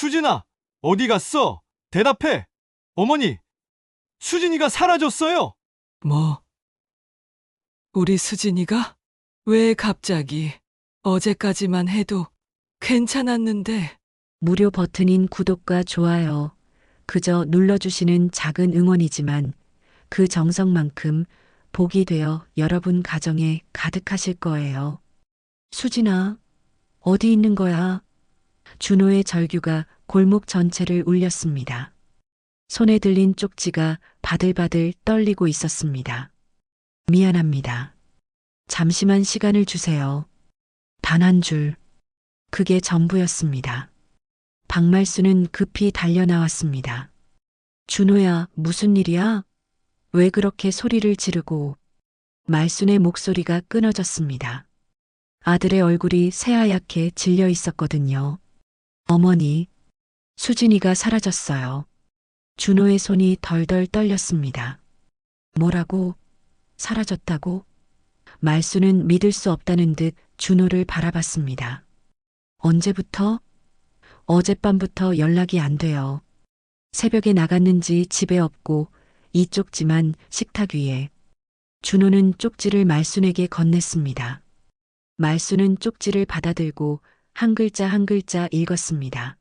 수진아, 어디 갔어? 대답해. 어머니, 수진이가 사라졌어요. 뭐, 우리 수진이가? 왜 갑자기? 어제까지만 해도 괜찮았는데. 무료 버튼인 구독과 좋아요. 그저 눌러주시는 작은 응원이지만 그 정성만큼 복이 되어 여러분 가정에 가득하실 거예요. 수진아, 어디 있는 거야? 준호의 절규가 골목 전체를 울렸습니다. 손에 들린 쪽지가 바들바들 떨리고 있었습니다. 미안합니다. 잠시만 시간을 주세요. 단 한 줄. 그게 전부였습니다. 박말수는 급히 달려나왔습니다. 준호야, 무슨 일이야? 왜 그렇게 소리를 지르고? 말순의 목소리가 끊어졌습니다. 아들의 얼굴이 새하얗게 질려 있었거든요. 어머니, 수진이가 사라졌어요. 준호의 손이 덜덜 떨렸습니다. 뭐라고? 사라졌다고? 말수는 믿을 수 없다는 듯 준호를 바라봤습니다. 언제부터? 어젯밤부터 연락이 안 돼요. 새벽에 나갔는지 집에 없고 이 쪽지만 식탁 위에. 준호는 쪽지를 말순에게 건넸습니다. 말순은 쪽지를 받아들고 한 글자 한 글자 읽었습니다.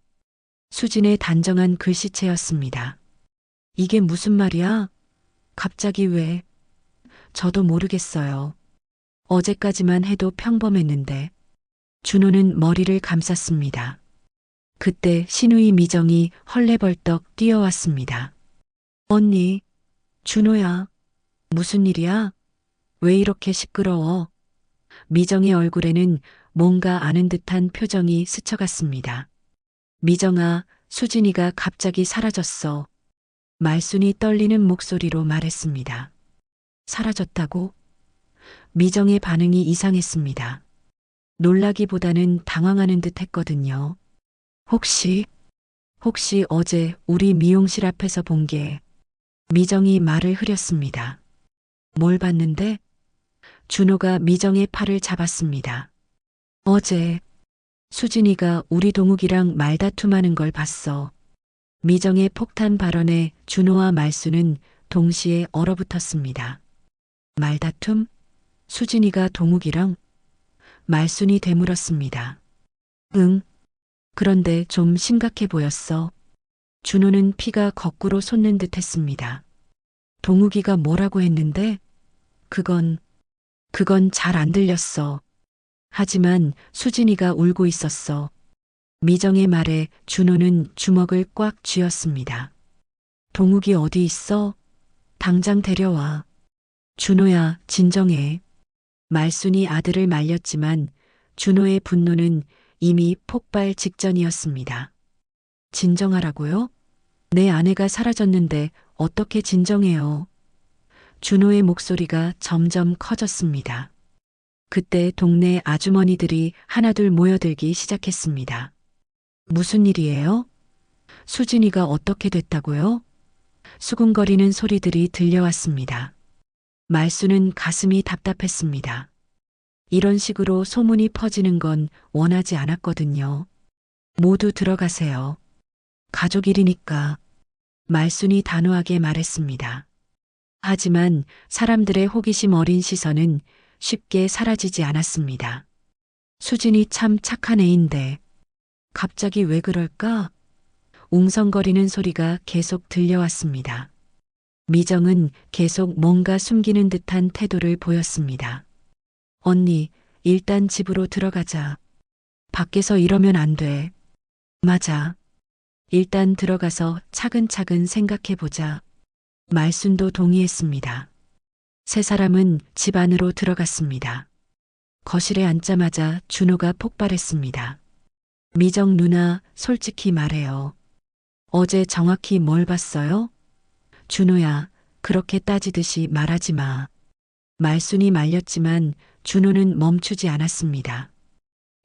수진의 단정한 글씨체였습니다. 이게 무슨 말이야? 갑자기 왜? 저도 모르겠어요. 어제까지만 해도 평범했는데. 준호는 머리를 감쌌습니다. 그때 신우이 미정이 헐레벌떡 뛰어왔습니다. 언니, 준호야, 무슨 일이야? 왜 이렇게 시끄러워? 미정의 얼굴에는 뭔가 아는 듯한 표정이 스쳐갔습니다. 미정아, 수진이가 갑자기 사라졌어. 말순이 떨리는 목소리로 말했습니다. 사라졌다고? 미정의 반응이 이상했습니다. 놀라기보다는 당황하는 듯 했거든요. 혹시 어제 우리 미용실 앞에서 본 게. 미정이 말을 흐렸습니다. 뭘 봤는데? 준호가 미정의 팔을 잡았습니다. 어제 수진이가 우리 동욱이랑 말다툼하는 걸 봤어. 미정의 폭탄 발언에 준호와 말수는 동시에 얼어붙었습니다. 말다툼? 수진이가 동욱이랑? 말순이 되물었습니다. 응. 그런데 좀 심각해 보였어. 준호는 피가 거꾸로 솟는 듯 했습니다. 동욱이가 뭐라고 했는데? 그건 잘 안 들렸어. 하지만 수진이가 울고 있었어. 미정의 말에 준호는 주먹을 꽉 쥐었습니다. 동욱이 어디 있어? 당장 데려와. 준호야, 진정해. 말순이 아들을 말렸지만 준호의 분노는 이미 폭발 직전이었습니다. 진정하라고요? 내 아내가 사라졌는데 어떻게 진정해요? 준호의 목소리가 점점 커졌습니다. 그때 동네 아주머니들이 하나둘 모여들기 시작했습니다. 무슨 일이에요? 수진이가 어떻게 됐다고요? 수군거리는 소리들이 들려왔습니다. 말수는 가슴이 답답했습니다. 이런 식으로 소문이 퍼지는 건 원하지 않았거든요. 모두 들어가세요. 가족 일이니까. 말순이 단호하게 말했습니다. 하지만 사람들의 호기심 어린 시선은 쉽게 사라지지 않았습니다. 수진이 참 착한 애인데 갑자기 왜 그럴까? 웅성거리는 소리가 계속 들려왔습니다. 미정은 계속 뭔가 숨기는 듯한 태도를 보였습니다. 언니, 일단 집으로 들어가자. 밖에서 이러면 안 돼. 맞아. 일단 들어가서 차근차근 생각해보자. 말순도 동의했습니다. 세 사람은 집 안으로 들어갔습니다. 거실에 앉자마자 준호가 폭발했습니다. 미정 누나, 솔직히 말해요. 어제 정확히 뭘 봤어요? 준호야, 그렇게 따지듯이 말하지 마. 말순이 말렸지만 준호는 멈추지 않았습니다.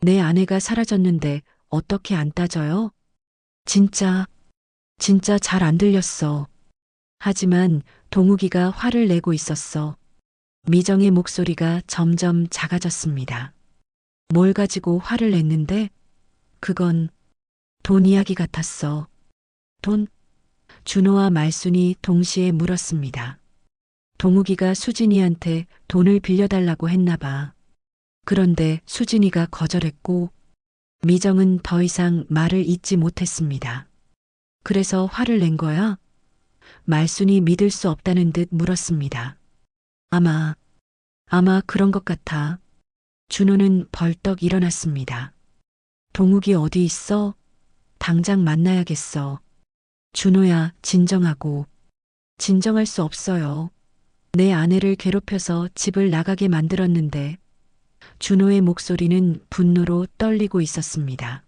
내 아내가 사라졌는데 어떻게 안 따져요? 진짜 잘 안 들렸어. 하지만 동욱이가 화를 내고 있었어. 미정의 목소리가 점점 작아졌습니다. 뭘 가지고 화를 냈는데? 그건 돈 이야기 같았어. 돈? 준호와 말순이 동시에 물었습니다. 동욱이가 수진이한테 돈을 빌려달라고 했나 봐. 그런데 수진이가 거절했고 미정은 더 이상 말을 잇지 못했습니다. 그래서 화를 낸 거야? 말순이 믿을 수 없다는 듯 물었습니다. 아마 그런 것 같아. 준호는 벌떡 일어났습니다. 동욱이 어디 있어? 당장 만나야겠어. 준호야, 진정하고. 진정할 수 없어요. 내 아내를 괴롭혀서 집을 나가게 만들었는데. 준호의 목소리는 분노로 떨리고 있었습니다.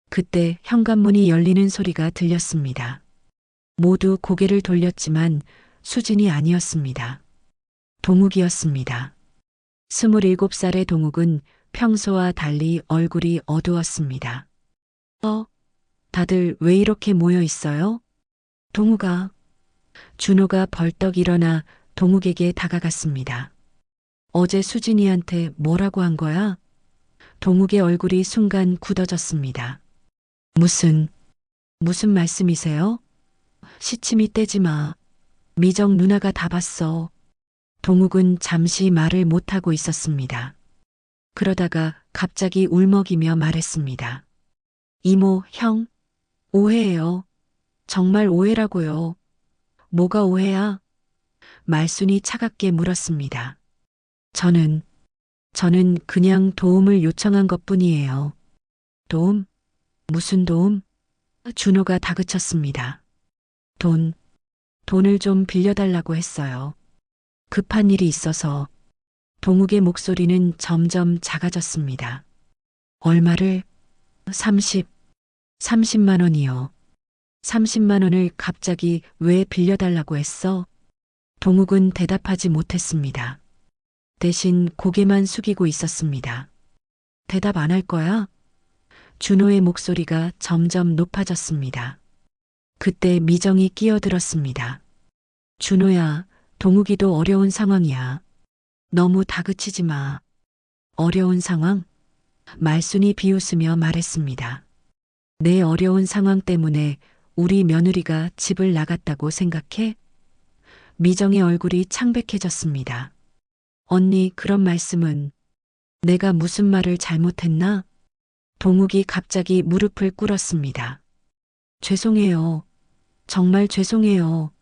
그때 현관문이 열리는 소리가 들렸습니다. 모두 고개를 돌렸지만 수진이 아니었습니다. 동욱이었습니다. 27살의 동욱은 평소와 달리 얼굴이 어두웠습니다. 다들 왜 이렇게 모여 있어요? 동욱아. 준호가 벌떡 일어나 동욱에게 다가갔습니다. 어제 수진이한테 뭐라고 한 거야? 동욱의 얼굴이 순간 굳어졌습니다. 무슨 말씀이세요? 시침이 떼지 마. 미정 누나가 다 봤어. 동욱은 잠시 말을 못하고 있었습니다. 그러다가 갑자기 울먹이며 말했습니다. 이모, 형, 오해예요. 정말 오해라고요. 뭐가 오해야? 말순이 차갑게 물었습니다. 저는 그냥 도움을 요청한 것뿐이에요. 도움? 무슨 도움? 준호가 다그쳤습니다. 돈을 좀 빌려달라고 했어요. 급한 일이 있어서. 동욱의 목소리는 점점 작아졌습니다. 얼마를? 30만 원이요. 30만 원을 갑자기 왜 빌려달라고 했어? 동욱은 대답하지 못했습니다. 대신 고개만 숙이고 있었습니다. 대답 안 할 거야? 준호의 목소리가 점점 높아졌습니다. 그때 미정이 끼어들었습니다. 준호야, 동욱이도 어려운 상황이야. 너무 다그치지 마. 어려운 상황? 말순이 비웃으며 말했습니다. 내 어려운 상황 때문에 우리 며느리가 집을 나갔다고 생각해? 미정의 얼굴이 창백해졌습니다. 언니, 그런 말씀은 내가 무슨 말을 잘못했나? 동욱이 갑자기 무릎을 꿇었습니다. 죄송해요. 정말 죄송해요.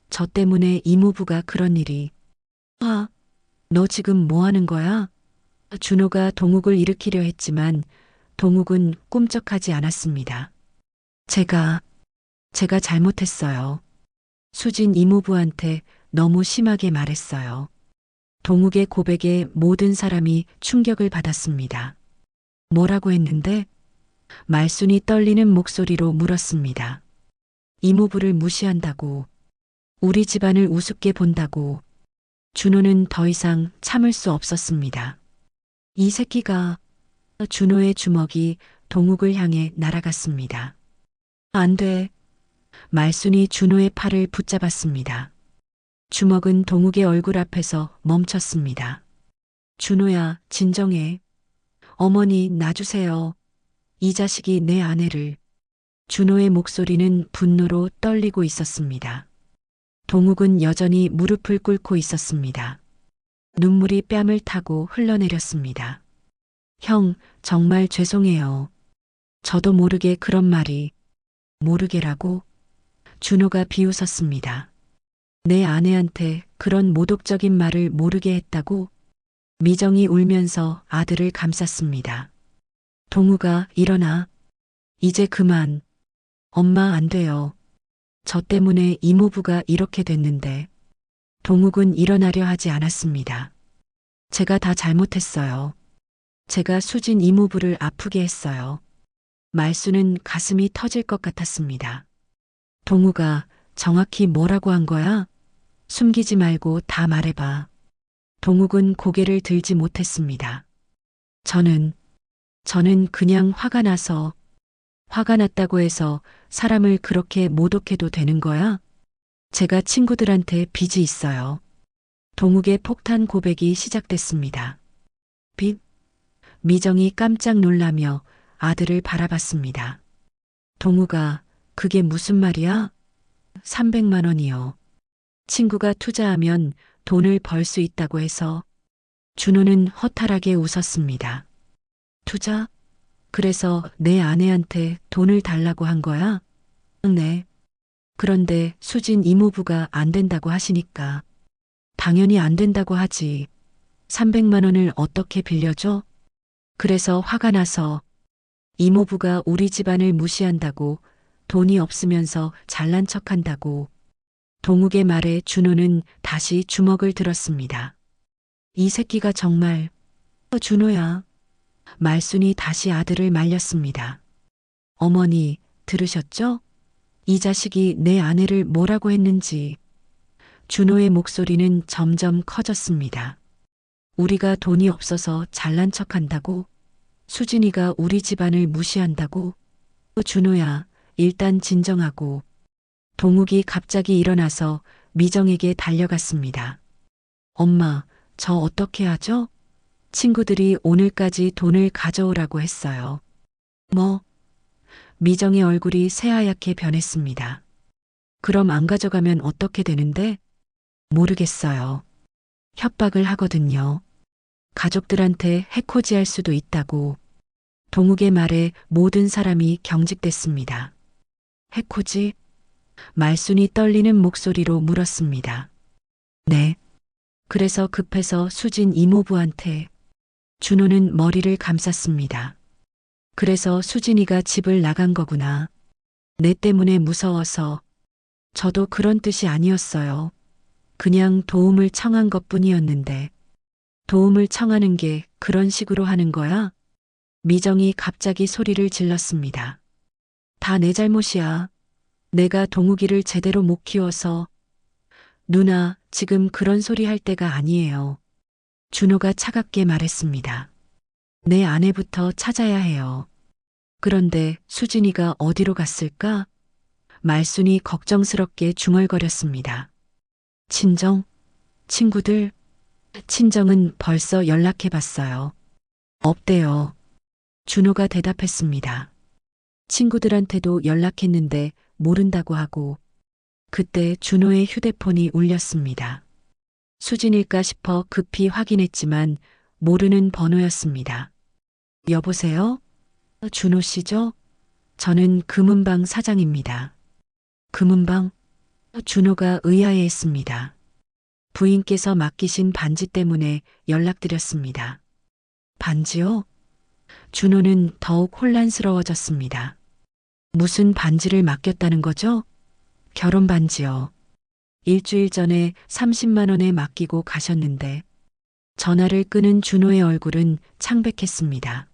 저 때문에 이모부가 그런 일이. 너 지금 뭐 하는 거야? 준호가 동욱을 일으키려 했지만 동욱은 꿈쩍하지 않았습니다. 제가 잘못했어요. 수진 이모부한테 너무 심하게 말했어요. 동욱의 고백에 모든 사람이 충격을 받았습니다. 뭐라고 했는데? 말순이 떨리는 목소리로 물었습니다. 이모부를 무시한다고. 우리 집안을 우습게 본다고. 준호는 더 이상 참을 수 없었습니다. 이 새끼가. 준호의 주먹이 동욱을 향해 날아갔습니다. 안 돼. 말순이 준호의 팔을 붙잡았습니다. 주먹은 동욱의 얼굴 앞에서 멈췄습니다. 준호야, 진정해. 어머니, 놔주세요. 이 자식이 내 아내를. 준호의 목소리는 분노로 떨리고 있었습니다. 동욱은 여전히 무릎을 꿇고 있었습니다. 눈물이 뺨을 타고 흘러내렸습니다. 형, 정말 죄송해요. 저도 모르게 그런 말이. 모르게라고? 준호가 비웃었습니다. 내 아내한테 그런 모독적인 말을 모르게 했다고? 미정이 울면서 아들을 감쌌습니다. 동욱아, 일어나. 이제 그만. 엄마, 안 돼요. 저 때문에 이모부가 이렇게 됐는데. 동욱은 일어나려 하지 않았습니다. 제가 다 잘못했어요. 제가 수진 이모부를 아프게 했어요. 말수는 가슴이 터질 것 같았습니다. 동욱아, 정확히 뭐라고 한 거야? 숨기지 말고 다 말해봐. 동욱은 고개를 들지 못했습니다. 저는 그냥 화가 났다고 해서 사람을 그렇게 모독해도 되는 거야? 제가 친구들한테 빚이 있어요. 동욱의 폭탄 고백이 시작됐습니다. 빚? 미정이 깜짝 놀라며 아들을 바라봤습니다. 동우가 그게 무슨 말이야? 300만 원이요. 친구가 투자하면 돈을 벌 수 있다고 해서 준호는 허탈하게 웃었습니다. 투자? 그래서 내 아내한테 돈을 달라고 한 거야? 네. 그런데 수진 이모부가 안 된다고 하시니까 당연히 안 된다고 하지. 300만 원을 어떻게 빌려줘? 그래서 화가 나서 이모부가 우리 집안을 무시한다고 돈이 없으면서 잘난 척한다고 동욱의 말에 준호는 다시 주먹을 들었습니다. 이 새끼가 정말 준호야. 말순이 다시 아들을 말렸습니다. 어머니 들으셨죠? 이 자식이 내 아내를 뭐라고 했는지. 준호의 목소리는 점점 커졌습니다. 우리가 돈이 없어서 잘난 척한다고? 수진이가 우리 집안을 무시한다고? 준호야, 일단 진정하고. 동욱이 갑자기 일어나서 미정에게 달려갔습니다. 엄마, 저 어떻게 하죠? 친구들이 오늘까지 돈을 가져오라고 했어요. 뭐? 미정의 얼굴이 새하얗게 변했습니다. 그럼 안 가져가면 어떻게 되는데? 모르겠어요. 협박을 하거든요. 가족들한테 해코지할 수도 있다고. 동욱의 말에 모든 사람이 경직됐습니다. 해코지? 말순이 떨리는 목소리로 물었습니다. 네. 그래서 급해서 수진 이모부한테. 준호는 머리를 감쌌습니다. 그래서 수진이가 집을 나간 거구나. 내 때문에 무서워서. 저도 그런 뜻이 아니었어요. 그냥 도움을 청한 것뿐이었는데. 도움을 청하는 게 그런 식으로 하는 거야? 미정이 갑자기 소리를 질렀습니다. 다 내 잘못이야. 내가 동욱이를 제대로 못 키워서. 누나, 지금 그런 소리 할 때가 아니에요. 준호가 차갑게 말했습니다. 내 아내부터 찾아야 해요. 그런데 수진이가 어디로 갔을까? 말순이 걱정스럽게 중얼거렸습니다. 친정? 친구들? 친정은 벌써 연락해 봤어요. 없대요. 준호가 대답했습니다. 친구들한테도 연락했는데 모른다고 하고. 그때 준호의 휴대폰이 울렸습니다. 수진일까 싶어 급히 확인했지만 모르는 번호였습니다. 여보세요? 준호 씨죠? 저는 금은방 사장입니다. 금은방? 준호가 의아해했습니다. 부인께서 맡기신 반지 때문에 연락드렸습니다. 반지요? 준호는 더욱 혼란스러워졌습니다. 무슨 반지를 맡겼다는 거죠? 결혼 반지요. 일주일 전에 30만 원에 맡기고 가셨는데. 전화를 끄는 준호의 얼굴은 창백했습니다.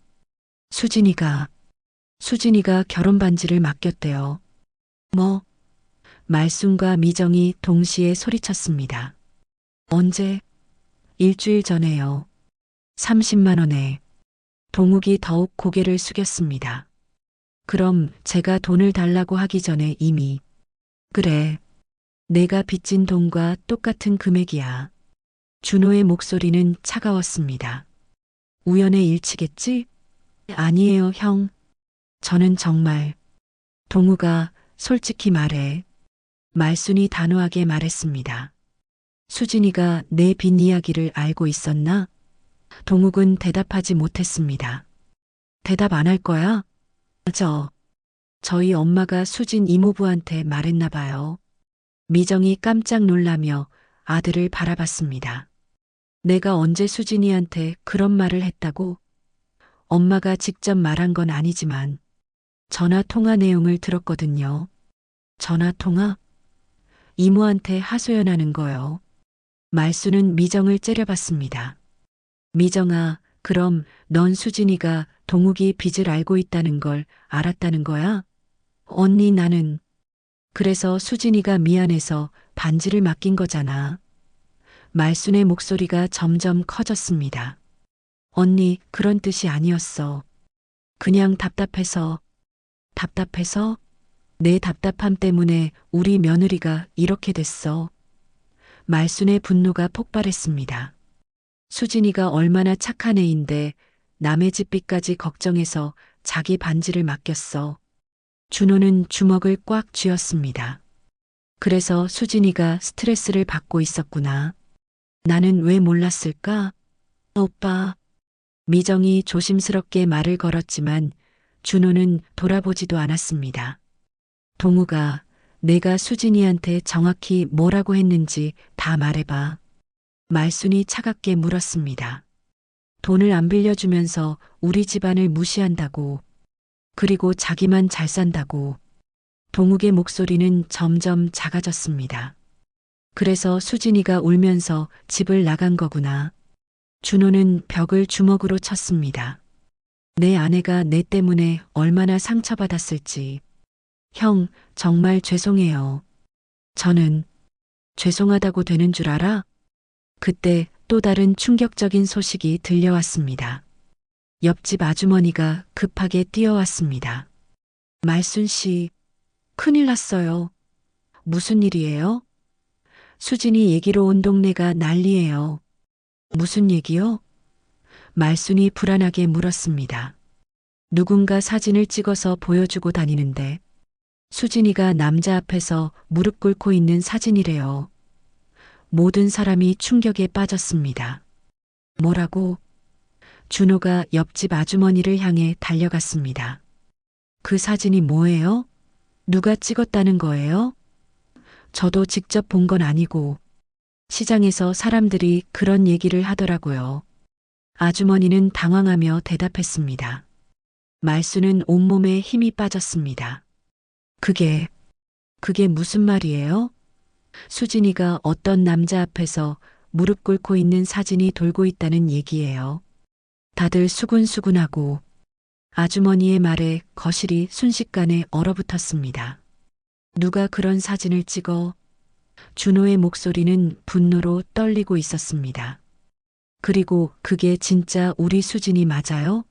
수진이가 결혼 반지를 맡겼대요. 뭐? 말순과 미정이 동시에 소리쳤습니다. 언제? 일주일 전에요. 30만 원에. 동욱이 더욱 고개를 숙였습니다. 그럼 제가 돈을 달라고 하기 전에 이미. 그래. 내가 빚진 돈과 똑같은 금액이야. 준호의 목소리는 차가웠습니다. 우연의 일치겠지? 아니에요, 형. 저는 정말. 동우가 솔직히 말해. 말순이 단호하게 말했습니다. 수진이가 내 빚 이야기를 알고 있었나? 동욱은 대답하지 못했습니다. 대답 안 할 거야? 저희 엄마가 수진 이모부한테 말했나 봐요. 미정이 깜짝 놀라며 아들을 바라봤습니다. 내가 언제 수진이한테 그런 말을 했다고? 엄마가 직접 말한 건 아니지만 전화 통화 내용을 들었거든요. 전화 통화? 이모한테 하소연하는 거요. 말수는 미정을 째려봤습니다. 미정아, 그럼 넌 수진이가 동욱이 빚을 알고 있다는 걸 알았다는 거야? 언니, 나는. 그래서 수진이가 미안해서 반지를 맡긴 거잖아. 말순의 목소리가 점점 커졌습니다. 언니, 그런 뜻이 아니었어. 그냥 답답해서. 내 답답함 때문에 우리 며느리가 이렇게 됐어. 말순의 분노가 폭발했습니다. 수진이가 얼마나 착한 애인데 남의 집 빚까지 걱정해서 자기 반지를 맡겼어. 준호는 주먹을 꽉 쥐었습니다. 그래서 수진이가 스트레스를 받고 있었구나. 나는 왜 몰랐을까? 오빠. 미정이 조심스럽게 말을 걸었지만 준호는 돌아보지도 않았습니다. 동우가 내가 수진이한테 정확히 뭐라고 했는지 다 말해봐. 말순이 차갑게 물었습니다. 돈을 안 빌려주면서 우리 집안을 무시한다고. 그리고 자기만 잘 산다고. 동욱의 목소리는 점점 작아졌습니다. 그래서 수진이가 울면서 집을 나간 거구나. 준호는 벽을 주먹으로 쳤습니다. 내 아내가 내 때문에 얼마나 상처받았을지. 형, 정말 죄송해요. 저는 죄송하다고 되는 줄 알아? 그때 또 다른 충격적인 소식이 들려왔습니다. 옆집 아주머니가 급하게 뛰어왔습니다. 말순 씨, 큰일 났어요. 무슨 일이에요? 수진이 얘기로 온 동네가 난리예요. 무슨 얘기요? 말순이 불안하게 물었습니다. 누군가 사진을 찍어서 보여주고 다니는데 수진이가 남자 앞에서 무릎 꿇고 있는 사진이래요. 모든 사람이 충격에 빠졌습니다. 뭐라고? 준호가 옆집 아주머니를 향해 달려갔습니다. 그 사진이 뭐예요? 누가 찍었다는 거예요? 저도 직접 본 건 아니고 시장에서 사람들이 그런 얘기를 하더라고요. 아주머니는 당황하며 대답했습니다. 말수는 온몸에 힘이 빠졌습니다. 그게 무슨 말이에요? 수진이가 어떤 남자 앞에서 무릎 꿇고 있는 사진이 돌고 있다는 얘기예요. 다들 수군수군하고 아주머니의 말에 거실이 순식간에 얼어붙었습니다. 누가 그런 사진을 찍어? 준호의 목소리는 분노로 떨리고 있었습니다. 그리고 그게 진짜 우리 수진이 맞아요?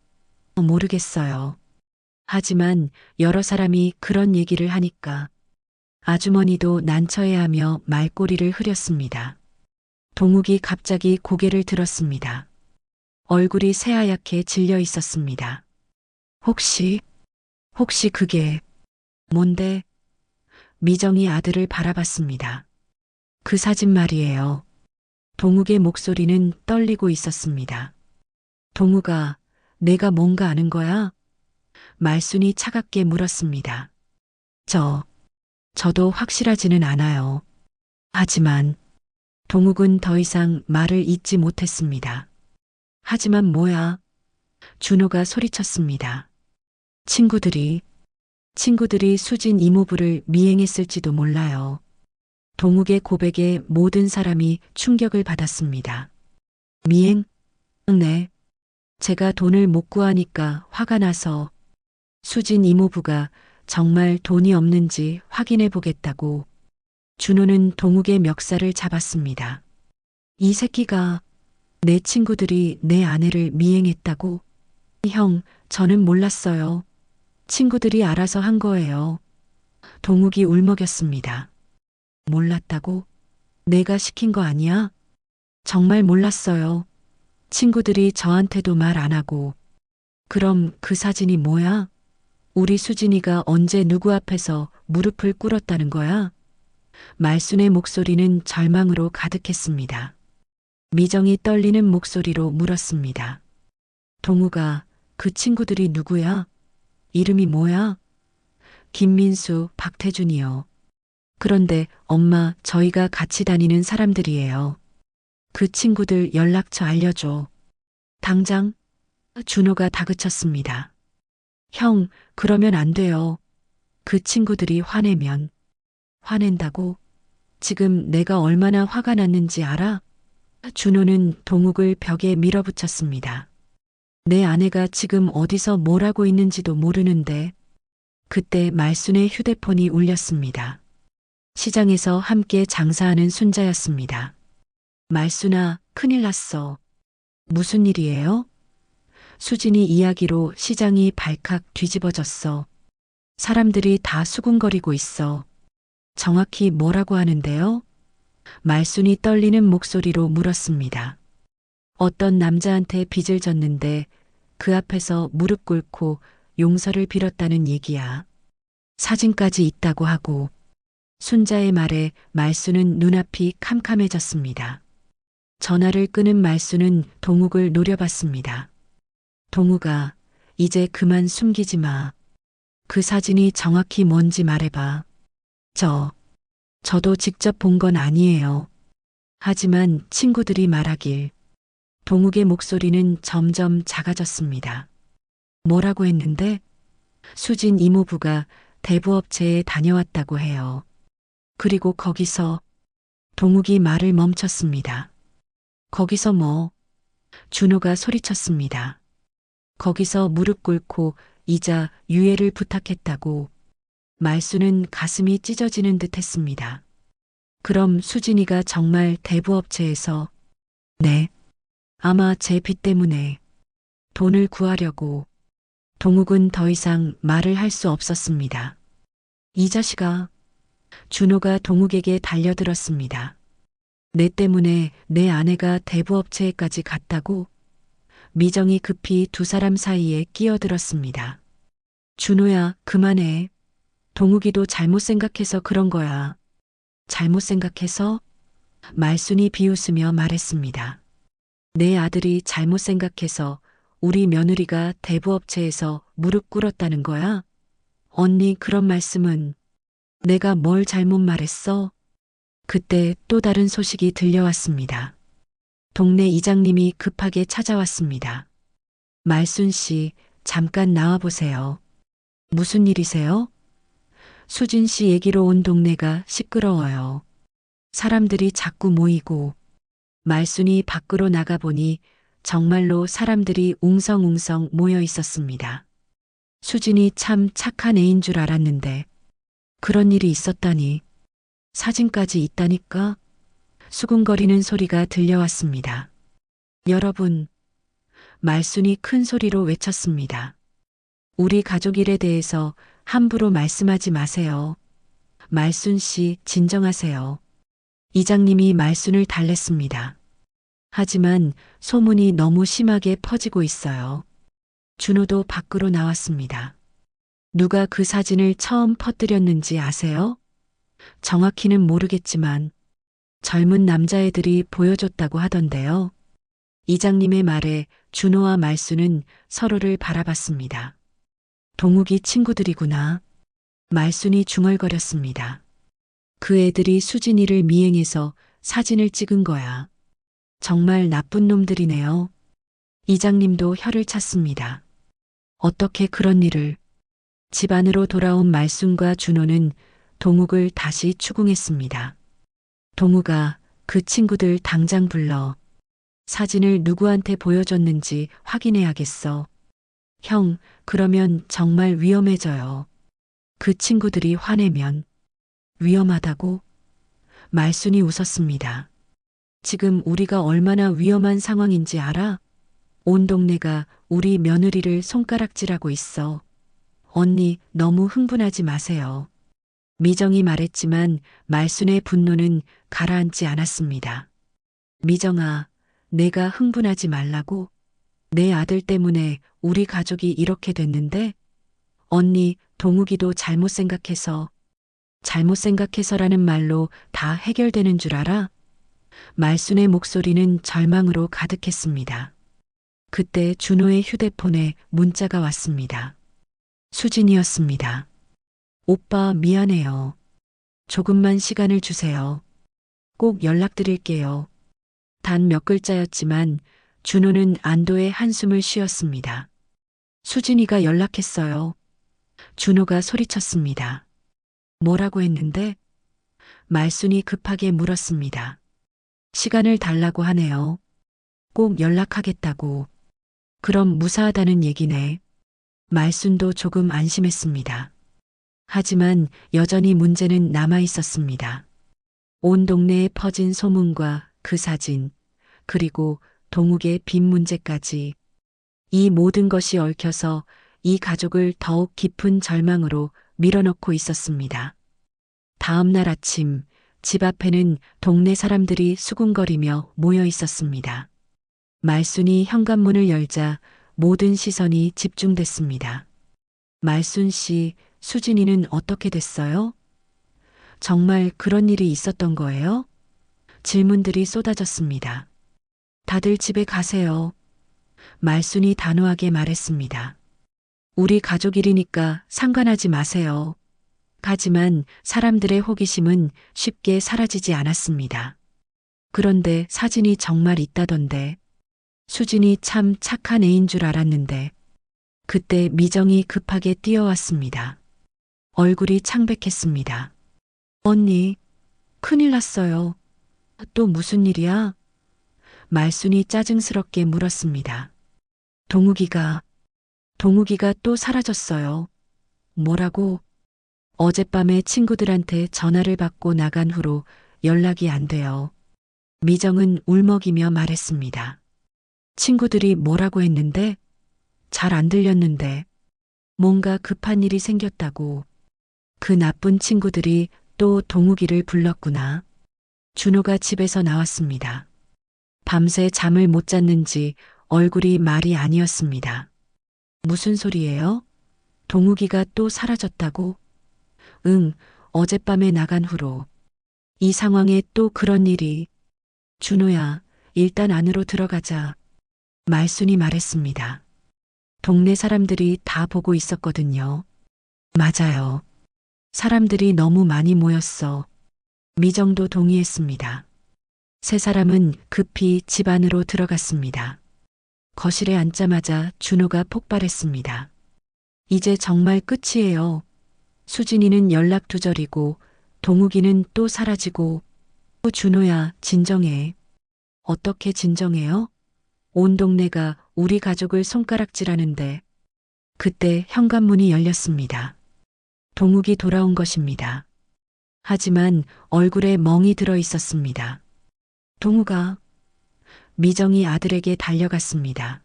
모르겠어요. 하지만 여러 사람이 그런 얘기를 하니까 아주머니도 난처해하며 말꼬리를 흐렸습니다. 동욱이 갑자기 고개를 들었습니다. 얼굴이 새하얗게 질려 있었습니다. 혹시 그게 뭔데? 미정이 아들을 바라봤습니다. 그 사진 말이에요. 동욱의 목소리는 떨리고 있었습니다. 동욱아, 내가 뭔가 아는 거야? 말순이 차갑게 물었습니다. 저도 확실하지는 않아요. 하지만 동욱은 더 이상 말을 잇지 못했습니다. 하지만 뭐야? 준호가 소리쳤습니다. 친구들이 수진 이모부를 미행했을지도 몰라요. 동욱의 고백에 모든 사람이 충격을 받았습니다. 미행? 네. 제가 돈을 못 구하니까 화가 나서 수진 이모부가 정말 돈이 없는지 확인해 보겠다고. 준호는 동욱의 멱살을 잡았습니다. 이 새끼가 내 친구들이 내 아내를 미행했다고? 형, 저는 몰랐어요. 친구들이 알아서 한 거예요. 동욱이 울먹였습니다. 몰랐다고? 내가 시킨 거 아니야? 정말 몰랐어요. 친구들이 저한테도 말 안 하고. 그럼 그 사진이 뭐야? 우리 수진이가 언제 누구 앞에서 무릎을 꿇었다는 거야? 말순의 목소리는 절망으로 가득했습니다. 미정이 떨리는 목소리로 물었습니다. 동우가 그 친구들이 누구야? 이름이 뭐야? 김민수, 박태준이요. 그런데 엄마, 저희가 같이 다니는 사람들이에요. 그 친구들 연락처 알려줘. 당장? 준호가 다그쳤습니다. 형, 그러면 안 돼요. 그 친구들이 화내면. 화낸다고? 지금 내가 얼마나 화가 났는지 알아? 준호는 동욱을 벽에 밀어붙였습니다. 내 아내가 지금 어디서 뭘 하고 있는지도 모르는데. 그때 말순의 휴대폰이 울렸습니다. 시장에서 함께 장사하는 순자였습니다. 말순아, 큰일 났어. 무슨 일이에요? 수진이 이야기로 시장이 발칵 뒤집어졌어. 사람들이 다 수군거리고 있어. 정확히 뭐라고 하는데요? 말순이 떨리는 목소리로 물었습니다. 어떤 남자한테 빚을 졌는데 그 앞에서 무릎 꿇고 용서를 빌었다는 얘기야. 사진까지 있다고 하고 순자의 말에 말수는 눈앞이 캄캄해졌습니다. 전화를 끊은 말수는 동욱을 노려봤습니다. 동욱아, 이제 그만 숨기지 마. 그 사진이 정확히 뭔지 말해봐. 저도 직접 본 건 아니에요. 하지만 친구들이 말하길. 동욱의 목소리는 점점 작아졌습니다. 뭐라고 했는데? 수진 이모부가 대부업체에 다녀왔다고 해요. 그리고 거기서 동욱이 말을 멈췄습니다. 거기서 뭐? 준호가 소리쳤습니다. 거기서 무릎 꿇고 이자 유예를 부탁했다고. 말수는 가슴이 찢어지는 듯 했습니다. 그럼 수진이가 정말 대부업체에서 네. 아마 제 빚 때문에 돈을 구하려고. 동욱은 더 이상 말을 할 수 없었습니다. 이 자식아. 준호가 동욱에게 달려들었습니다. 내 때문에 내 아내가 대부업체에까지 갔다고? 미정이 급히 두 사람 사이에 끼어들었습니다. 준호야, 그만해. 동욱이도 잘못 생각해서 그런 거야. 잘못 생각해서? 말순이 비웃으며 말했습니다. 내 아들이 잘못 생각해서 우리 며느리가 대부업체에서 무릎 꿇었다는 거야? 언니 그런 말씀은 내가 뭘 잘못 말했어? 그때 또 다른 소식이 들려왔습니다. 동네 이장님이 급하게 찾아왔습니다. 말순 씨, 잠깐 나와보세요. 무슨 일이세요? 수진 씨 얘기로 온 동네가 시끄러워요. 사람들이 자꾸 모이고. 말순이 밖으로 나가보니 정말로 사람들이 웅성웅성 모여 있었습니다. 수진이 참 착한 애인 줄 알았는데 그런 일이 있었다니. 사진까지 있다니까? 수군거리는 소리가 들려왔습니다. 여러분, 말순이 큰 소리로 외쳤습니다. 우리 가족 일에 대해서 함부로 말씀하지 마세요. 말순 씨, 진정하세요. 이장님이 말순을 달랬습니다. 하지만 소문이 너무 심하게 퍼지고 있어요. 준호도 밖으로 나왔습니다. 누가 그 사진을 처음 퍼뜨렸는지 아세요? 정확히는 모르겠지만 젊은 남자애들이 보여줬다고 하던데요. 이장님의 말에 준호와 말순은 서로를 바라봤습니다. 동욱이 친구들이구나. 말순이 중얼거렸습니다. 그 애들이 수진이를 미행해서 사진을 찍은 거야. 정말 나쁜 놈들이네요. 이장님도 혀를 찼습니다. 어떻게 그런 일을. 집 안으로 돌아온 말순과 준호는 동욱을 다시 추궁했습니다. 동욱아, 그 친구들 당장 불러. 사진을 누구한테 보여줬는지 확인해야겠어. 형, 그러면 정말 위험해져요. 그 친구들이 화내면. 위험하다고? 말순이 웃었습니다. 지금 우리가 얼마나 위험한 상황인지 알아? 온 동네가 우리 며느리를 손가락질하고 있어. 언니, 너무 흥분하지 마세요. 미정이 말했지만 말순의 분노는 가라앉지 않았습니다. 미정아, 내가 흥분하지 말라고? 내 아들 때문에 우리 가족이 이렇게 됐는데? 언니, 동욱이도 잘못 생각해서라는 말로 다 해결되는 줄 알아? 말순의 목소리는 절망으로 가득했습니다. 그때 준호의 휴대폰에 문자가 왔습니다. 수진이었습니다. 오빠 미안해요. 조금만 시간을 주세요. 꼭 연락드릴게요. 단 몇 글자였지만 준호는 안도의 한숨을 쉬었습니다. 수진이가 연락했어요. 준호가 소리쳤습니다. 뭐라고 했는데? 말순이 급하게 물었습니다. 시간을 달라고 하네요. 꼭 연락하겠다고. 그럼 무사하다는 얘기네. 말순도 조금 안심했습니다. 하지만 여전히 문제는 남아 있었습니다. 온 동네에 퍼진 소문과 그 사진, 그리고 동욱의 빚 문제까지. 이 모든 것이 얽혀서 이 가족을 더욱 깊은 절망으로 밀어넣고 있었습니다. 다음 날 아침, 집 앞에는 동네 사람들이 수군거리며 모여 있었습니다. 말순이 현관문을 열자 모든 시선이 집중됐습니다. 말순 씨, 수진이는 어떻게 됐어요? 정말 그런 일이 있었던 거예요? 질문들이 쏟아졌습니다. 다들 집에 가세요. 말순이 단호하게 말했습니다. 우리 가족 일이니까 상관하지 마세요. 하지만 사람들의 호기심은 쉽게 사라지지 않았습니다. 그런데 사진이 정말 있다던데. 수진이 참 착한 애인 줄 알았는데. 그때 미정이 급하게 뛰어왔습니다. 얼굴이 창백했습니다. 언니, 큰일 났어요. 또 무슨 일이야? 말순이 짜증스럽게 물었습니다. 동욱이가 또 사라졌어요. 뭐라고? 어젯밤에 친구들한테 전화를 받고 나간 후로 연락이 안 돼요. 미정은 울먹이며 말했습니다. 친구들이 뭐라고 했는데? 잘 안 들렸는데. 뭔가 급한 일이 생겼다고. 그 나쁜 친구들이 또 동욱이를 불렀구나. 준호가 집에서 나왔습니다. 밤새 잠을 못 잤는지 얼굴이 말이 아니었습니다. 무슨 소리예요? 동욱이가 또 사라졌다고? 응, 어젯밤에 나간 후로. 이 상황에 또 그런 일이. 준호야, 일단 안으로 들어가자. 말순이 말했습니다. 동네 사람들이 다 보고 있었거든요. 맞아요. 사람들이 너무 많이 모였어. 미정도 동의했습니다. 세 사람은 급히 집 안으로 들어갔습니다. 거실에 앉자마자 준호가 폭발했습니다. 이제 정말 끝이에요. 수진이는 연락 두절이고 동욱이는 또 사라지고. 준호야, 진정해. 어떻게 진정해요? 온 동네가 우리 가족을 손가락질하는데. 그때 현관문이 열렸습니다. 동욱이 돌아온 것입니다. 하지만 얼굴에 멍이 들어 있었습니다. 동욱아. 미정이 아들에게 달려갔습니다.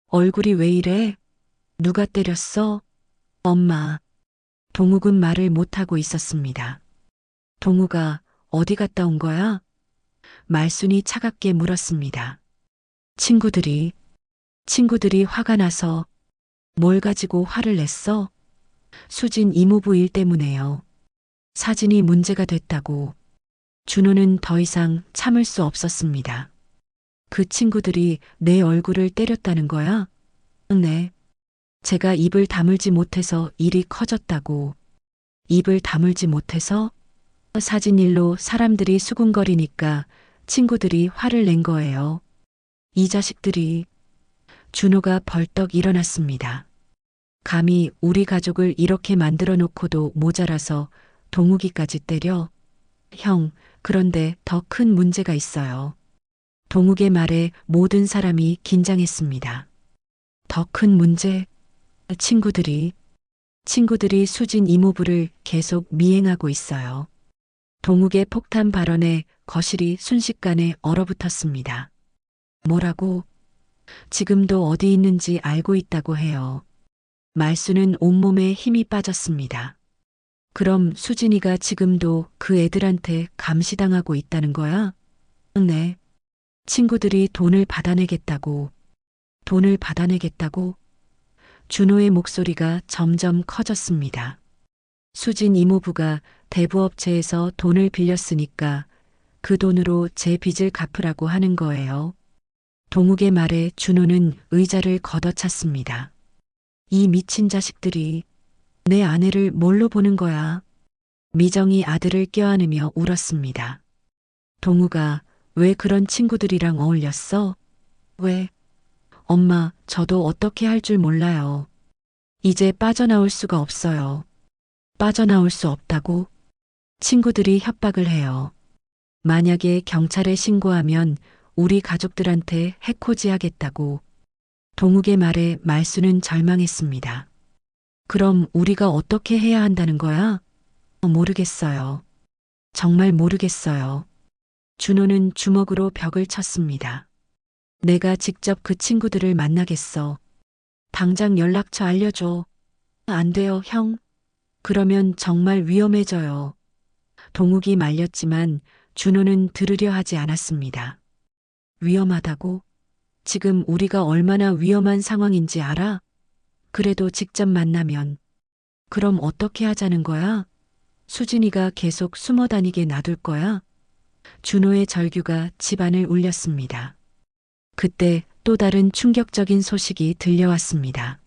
얼굴이 왜 이래? 누가 때렸어? 엄마. 동욱은 말을 못하고 있었습니다. 동욱아, 어디 갔다 온 거야? 말순이 차갑게 물었습니다. 친구들이 화가 나서. 뭘 가지고 화를 냈어? 수진 이모부 일 때문에요. 사진이 문제가 됐다고. 준호는 더 이상 참을 수 없었습니다. 그 친구들이 내 얼굴을 때렸다는 거야? 네. 제가 입을 다물지 못해서 일이 커졌다고. 입을 다물지 못해서? 사진 일로 사람들이 수군거리니까 친구들이 화를 낸 거예요. 이 자식들이. 준호가 벌떡 일어났습니다. 감히 우리 가족을 이렇게 만들어 놓고도 모자라서 동욱이까지 때려. 형, 그런데 더 큰 문제가 있어요. 동욱의 말에 모든 사람이 긴장했습니다. 더 큰 문제? 친구들이 수진 이모부를 계속 미행하고 있어요. 동욱의 폭탄 발언에 거실이 순식간에 얼어붙었습니다. 뭐라고? 지금도 어디 있는지 알고 있다고 해요. 말수는 온몸에 힘이 빠졌습니다. 그럼 수진이가 지금도 그 애들한테 감시당하고 있다는 거야? 네. 친구들이 돈을 받아내겠다고. 돈을 받아내겠다고? 준호의 목소리가 점점 커졌습니다. 수진 이모부가 대부업체에서 돈을 빌렸으니까 그 돈으로 제 빚을 갚으라고 하는 거예요. 동욱의 말에 준호는 의자를 걷어찼습니다. 이 미친 자식들이 내 아내를 뭘로 보는 거야? 미정이 아들을 껴안으며 울었습니다. 동욱아, 왜 그런 친구들이랑 어울렸어? 왜? 엄마, 저도 어떻게 할 줄 몰라요. 이제 빠져나올 수가 없어요. 빠져나올 수 없다고? 친구들이 협박을 해요. 만약에 경찰에 신고하면 우리 가족들한테 해코지하겠다고. 동욱의 말에 말수는 절망했습니다. 그럼 우리가 어떻게 해야 한다는 거야? 모르겠어요. 정말 모르겠어요. 준호는 주먹으로 벽을 쳤습니다. 내가 직접 그 친구들을 만나겠어. 당장 연락처 알려줘. 안 돼요, 형. 그러면 정말 위험해져요. 동욱이 말렸지만 준호는 들으려 하지 않았습니다. 위험하다고? 지금 우리가 얼마나 위험한 상황인지 알아? 그래도 직접 만나면 그럼 어떻게 하자는 거야? 수진이가 계속 숨어 다니게 놔둘 거야? 준호의 절규가 집안을 울렸습니다. 그때 또 다른 충격적인 소식이 들려왔습니다.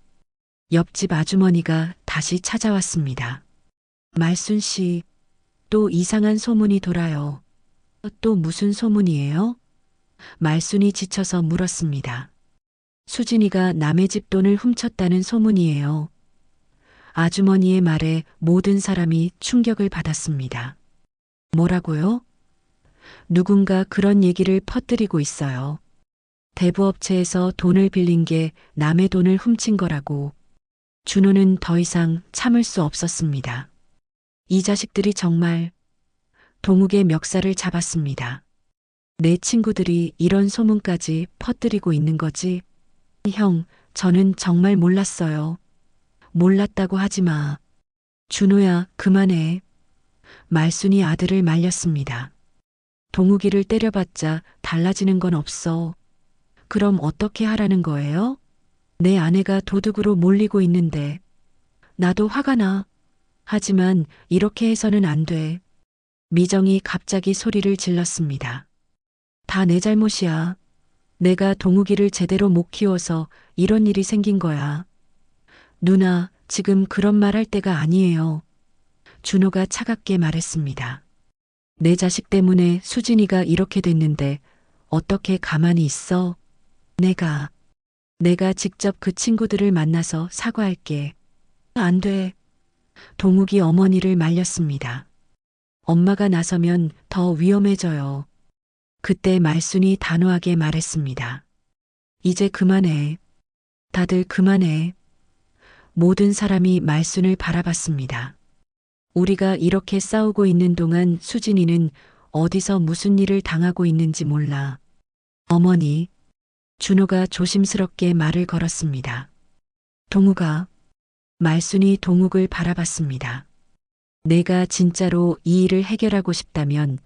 옆집 아주머니가 다시 찾아왔습니다. 말순 씨, 또 이상한 소문이 돌아요. 또 무슨 소문이에요? 말순이 지쳐서 물었습니다. 수진이가 남의 집 돈을 훔쳤다는 소문이에요. 아주머니의 말에 모든 사람이 충격을 받았습니다. 뭐라고요? 누군가 그런 얘기를 퍼뜨리고 있어요. 대부업체에서 돈을 빌린 게 남의 돈을 훔친 거라고. 준호는 더 이상 참을 수 없었습니다. 이 자식들이 정말 동욱의 멱살을 잡았습니다. 내 친구들이 이런 소문까지 퍼뜨리고 있는 거지. 형, 저는 정말 몰랐어요. 몰랐다고 하지 마. 준호야, 그만해. 말순이 아들을 말렸습니다. 동욱이를 때려봤자 달라지는 건 없어. 그럼 어떻게 하라는 거예요? 내 아내가 도둑으로 몰리고 있는데. 나도 화가 나. 하지만 이렇게 해서는 안 돼. 미정이 갑자기 소리를 질렀습니다. 다 내 잘못이야. 내가 동욱이를 제대로 못 키워서 이런 일이 생긴 거야. 누나, 지금 그런 말 할 때가 아니에요. 준호가 차갑게 말했습니다. 내 자식 때문에 수진이가 이렇게 됐는데 어떻게 가만히 있어? 내가 직접 그 친구들을 만나서 사과할게. 안 돼. 동욱이 어머니를 말렸습니다. 엄마가 나서면 더 위험해져요. 그때 말순이 단호하게 말했습니다. 이제 그만해. 다들 그만해. 모든 사람이 말순을 바라봤습니다. 우리가 이렇게 싸우고 있는 동안 수진이는 어디서 무슨 일을 당하고 있는지 몰라. 어머니, 준호가 조심스럽게 말을 걸었습니다. 동욱아, 말순이 동욱을 바라봤습니다. 내가 진짜로 이 일을 해결하고 싶다면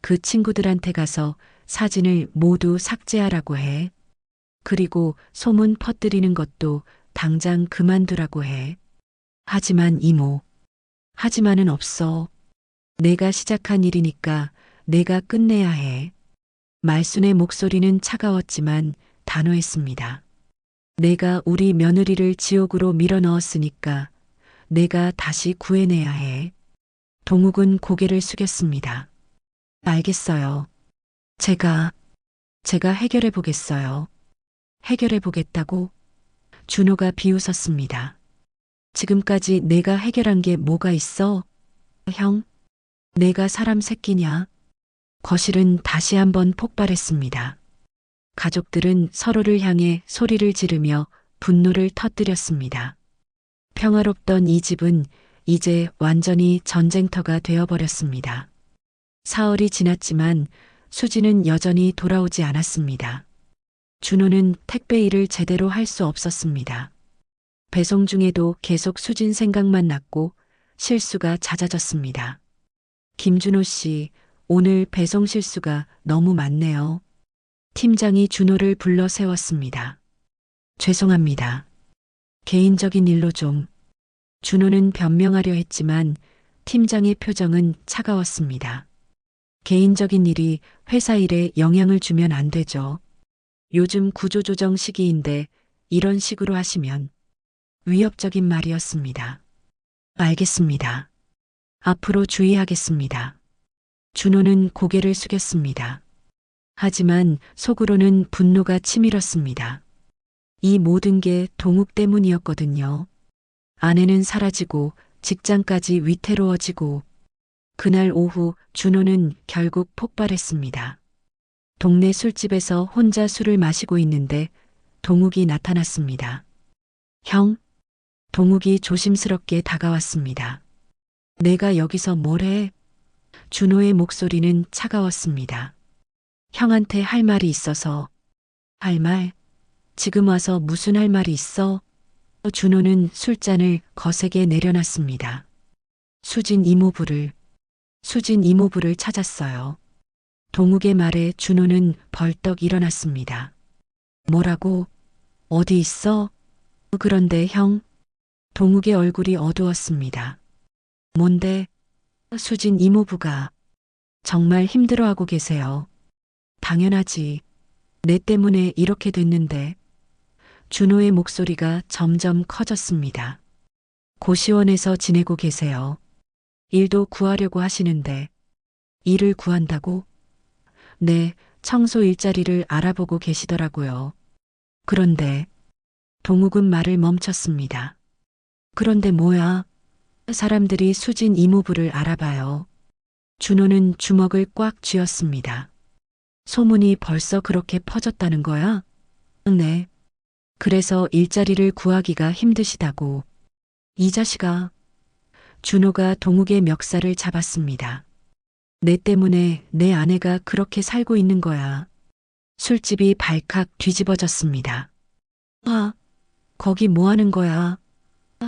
그 친구들한테 가서 사진을 모두 삭제하라고 해. 그리고 소문 퍼뜨리는 것도 당장 그만두라고 해. 하지만 이모, 하지만은 없어. 내가 시작한 일이니까 내가 끝내야 해. 말순의 목소리는 차가웠지만 단호했습니다. 내가 우리 며느리를 지옥으로 밀어넣었으니까 내가 다시 구해내야 해. 동욱은 고개를 숙였습니다. 알겠어요. 제가 해결해 보겠어요. 해결해 보겠다고? 준호가 비웃었습니다. 지금까지 내가 해결한 게 뭐가 있어? 형, 내가 사람 새끼냐? 거실은 다시 한번 폭발했습니다. 가족들은 서로를 향해 소리를 지르며 분노를 터뜨렸습니다. 평화롭던 이 집은 이제 완전히 전쟁터가 되어버렸습니다. 사흘이 지났지만 수지는 여전히 돌아오지 않았습니다. 준호는 택배 일을 제대로 할 수 없었습니다. 배송 중에도 계속 수진 생각만 났고 실수가 잦아졌습니다. 김준호 씨, 오늘 배송 실수가 너무 많네요. 팀장이 준호를 불러 세웠습니다. 죄송합니다. 개인적인 일로 좀. 준호는 변명하려 했지만 팀장의 표정은 차가웠습니다. 개인적인 일이 회사 일에 영향을 주면 안 되죠. 요즘 구조조정 시기인데 이런 식으로 하시면. 위협적인 말이었습니다. 알겠습니다. 앞으로 주의하겠습니다. 준호는 고개를 숙였습니다. 하지만 속으로는 분노가 치밀었습니다. 이 모든 게 동욱 때문이었거든요. 아내는 사라지고 직장까지 위태로워지고 그날 오후 준호는 결국 폭발했습니다. 동네 술집에서 혼자 술을 마시고 있는데 동욱이 나타났습니다. 형, 동욱이 조심스럽게 다가왔습니다. 내가 여기서 뭘 해? 준호의 목소리는 차가웠습니다. 형한테 할 말이 있어서. 할 말? 지금 와서 무슨 할 말이 있어? 준호는 술잔을 거세게 내려놨습니다. 수진 이모부를 찾았어요. 동욱의 말에 준호는 벌떡 일어났습니다. 뭐라고? 어디 있어? 그런데 형, 동욱의 얼굴이 어두웠습니다. 뭔데? 수진 이모부가 정말 힘들어하고 계세요. 당연하지. 내 때문에 이렇게 됐는데. 준호의 목소리가 점점 커졌습니다. 고시원에서 지내고 계세요. 일도 구하려고 하시는데. 일을 구한다고? 네, 청소 일자리를 알아보고 계시더라고요. 그런데 동욱은 말을 멈췄습니다. 그런데 뭐야? 사람들이 수진 이모부를 알아봐요. 준호는 주먹을 꽉 쥐었습니다. 소문이 벌써 그렇게 퍼졌다는 거야? 네. 그래서 일자리를 구하기가 힘드시다고. 이 자식아. 준호가 동욱의 멱살을 잡았습니다. 내 때문에 내 아내가 그렇게 살고 있는 거야. 술집이 발칵 뒤집어졌습니다. 아, 거기 뭐 하는 거야?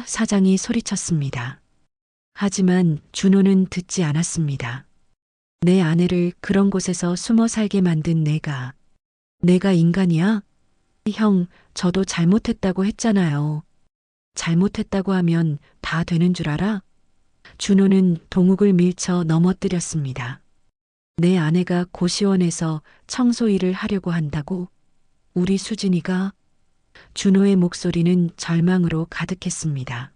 사장이 소리쳤습니다. 하지만 준호는 듣지 않았습니다. 내 아내를 그런 곳에서 숨어 살게 만든 내가 인간이야? 형, 저도 잘못했다고 했잖아요. 잘못했다고 하면 다 되는 줄 알아? 준호는 동욱을 밀쳐 넘어뜨렸습니다. 내 아내가 고시원에서 청소 일을 하려고 한다고? 우리 수진이가? 준호의 목소리는 절망으로 가득했습니다.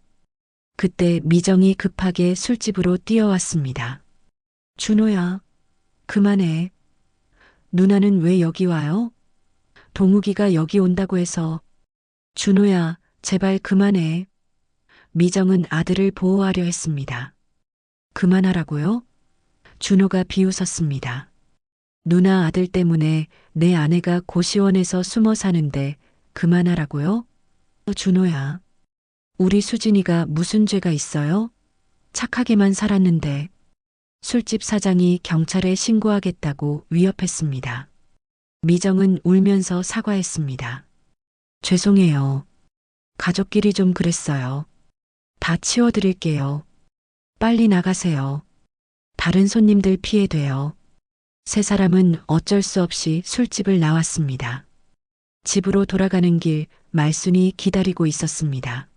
그때 미정이 급하게 술집으로 뛰어왔습니다. 준호야, 그만해. 누나는 왜 여기 와요? 동욱이가 여기 온다고 해서. 준호야, 제발 그만해. 미정은 아들을 보호하려 했습니다. 그만하라고요? 준호가 비웃었습니다. 누나 아들 때문에 내 아내가 고시원에서 숨어 사는데 그만하라고요? 준호야, 우리 수진이가 무슨 죄가 있어요? 착하게만 살았는데. 술집 사장이 경찰에 신고하겠다고 위협했습니다. 미정은 울면서 사과했습니다. 죄송해요. 가족끼리 좀 그랬어요. 다 치워드릴게요. 빨리 나가세요. 다른 손님들 피해돼요. 세 사람은 어쩔 수 없이 술집을 나왔습니다. 집으로 돌아가는 길 말순이 기다리고 있었습니다.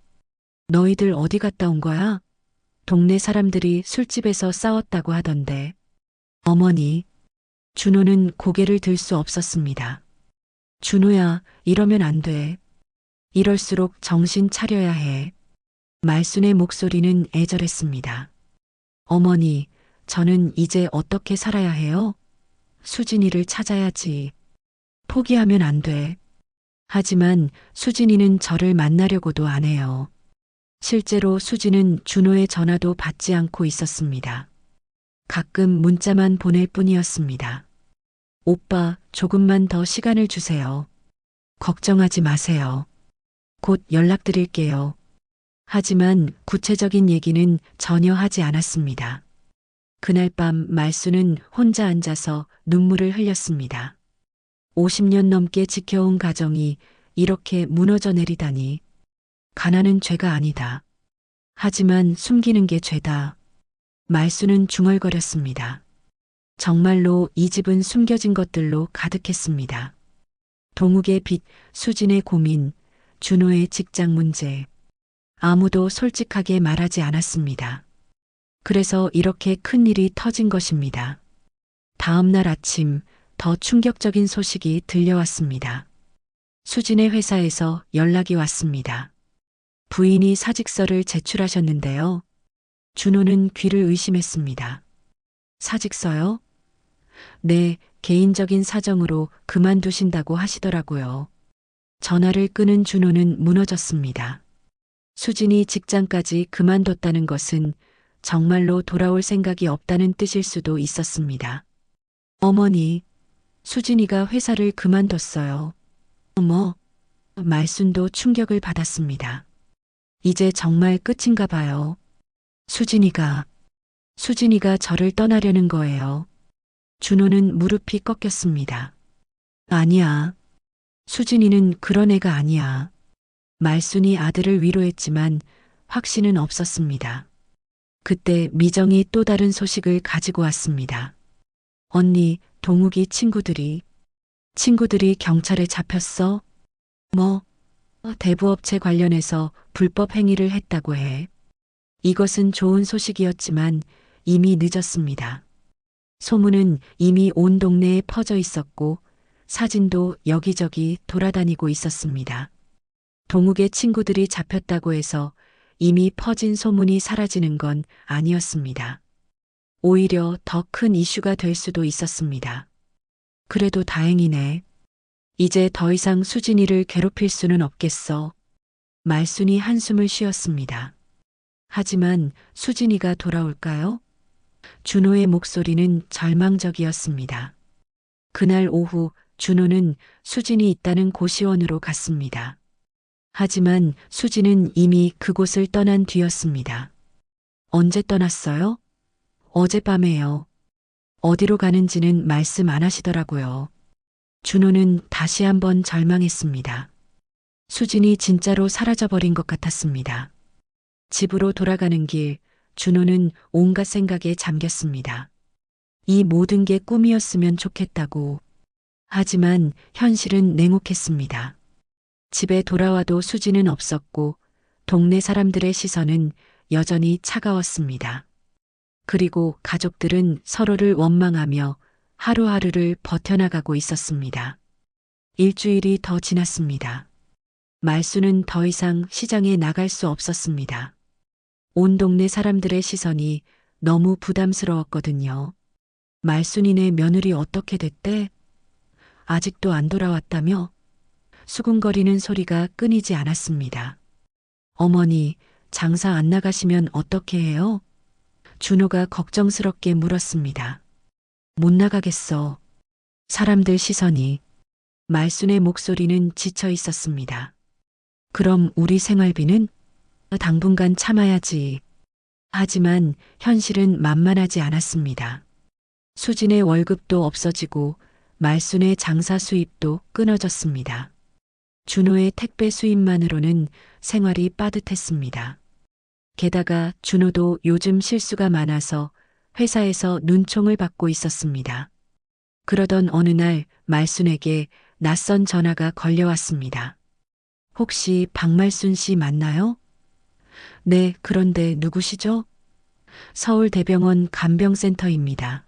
너희들 어디 갔다 온 거야? 동네 사람들이 술집에서 싸웠다고 하던데. 어머니. 준호는 고개를 들 수 없었습니다. 준호야, 이러면 안 돼. 이럴수록 정신 차려야 해. 말순의 목소리는 애절했습니다. 어머니, 저는 이제 어떻게 살아야 해요? 수진이를 찾아야지. 포기하면 안 돼. 하지만 수진이는 저를 만나려고도 안 해요. 실제로 수진은 준호의 전화도 받지 않고 있었습니다. 가끔 문자만 보낼 뿐이었습니다. 오빠, 조금만 더 시간을 주세요. 걱정하지 마세요. 곧 연락드릴게요. 하지만 구체적인 얘기는 전혀 하지 않았습니다. 그날 밤 말수는 혼자 앉아서 눈물을 흘렸습니다. 50년 넘게 지켜온 가정이 이렇게 무너져 내리다니. 가난은 죄가 아니다. 하지만 숨기는 게 죄다. 말수는 중얼거렸습니다. 정말로 이 집은 숨겨진 것들로 가득했습니다. 동욱의 빚, 수진의 고민, 준호의 직장 문제. 아무도 솔직하게 말하지 않았습니다. 그래서 이렇게 큰 일이 터진 것입니다. 다음 날 아침 더 충격적인 소식이 들려왔습니다. 수진의 회사에서 연락이 왔습니다. 부인이 사직서를 제출하셨는데요. 준호는 귀를 의심했습니다. 사직서요? 네, 개인적인 사정으로 그만두신다고 하시더라고요. 전화를 끊은 준호는 무너졌습니다. 수진이 직장까지 그만뒀다는 것은 정말로 돌아올 생각이 없다는 뜻일 수도 있었습니다. 어머니, 수진이가 회사를 그만뒀어요. 어머, 말순도 충격을 받았습니다. 이제 정말 끝인가 봐요. 수진이가 저를 떠나려는 거예요. 준호는 무릎이 꺾였습니다. 아니야. 수진이는 그런 애가 아니야. 말순이 아들을 위로했지만 확신은 없었습니다. 그때 미정이 또 다른 소식을 가지고 왔습니다. 언니, 동욱이 친구들이 경찰에 잡혔어? 뭐? 대부업체 관련해서 불법 행위를 했다고 해. 이것은 좋은 소식이었지만 이미 늦었습니다. 소문은 이미 온 동네에 퍼져 있었고 사진도 여기저기 돌아다니고 있었습니다. 동욱의 친구들이 잡혔다고 해서 이미 퍼진 소문이 사라지는 건 아니었습니다. 오히려 더 큰 이슈가 될 수도 있었습니다. 그래도 다행이네. 이제 더 이상 수진이를 괴롭힐 수는 없겠어. 말순이 한숨을 쉬었습니다. 하지만 수진이가 돌아올까요? 준호의 목소리는 절망적이었습니다. 그날 오후 준호는 수진이 있다는 고시원으로 갔습니다. 하지만 수진은 이미 그곳을 떠난 뒤였습니다. 언제 떠났어요? 어젯밤에요. 어디로 가는지는 말씀 안 하시더라고요. 준호는 다시 한번 절망했습니다. 수진이 진짜로 사라져버린 것 같았습니다. 집으로 돌아가는 길, 준호는 온갖 생각에 잠겼습니다. 이 모든 게 꿈이었으면 좋겠다고. 하지만 현실은 냉혹했습니다. 집에 돌아와도 수지는 없었고 동네 사람들의 시선은 여전히 차가웠습니다. 그리고 가족들은 서로를 원망하며 하루하루를 버텨나가고 있었습니다. 일주일이 더 지났습니다. 말수는 더 이상 시장에 나갈 수 없었습니다. 온 동네 사람들의 시선이 너무 부담스러웠거든요. 말순이네 며느리 어떻게 됐대? 아직도 안 돌아왔다며? 수군거리는 소리가 끊이지 않았습니다. 어머니, 장사 안 나가시면 어떻게 해요? 준호가 걱정스럽게 물었습니다. 못 나가겠어. 사람들 시선이. 말순의 목소리는 지쳐 있었습니다. 그럼 우리 생활비는? 당분간 참아야지. 하지만 현실은 만만하지 않았습니다. 수진의 월급도 없어지고 말순의 장사 수입도 끊어졌습니다. 준호의 택배 수입만으로는 생활이 빠듯했습니다. 게다가 준호도 요즘 실수가 많아서 회사에서 눈총을 받고 있었습니다. 그러던 어느 날 말순에게 낯선 전화가 걸려왔습니다. 혹시 박말순 씨 맞나요? 네, 그런데 누구시죠? 서울대병원 간병센터입니다.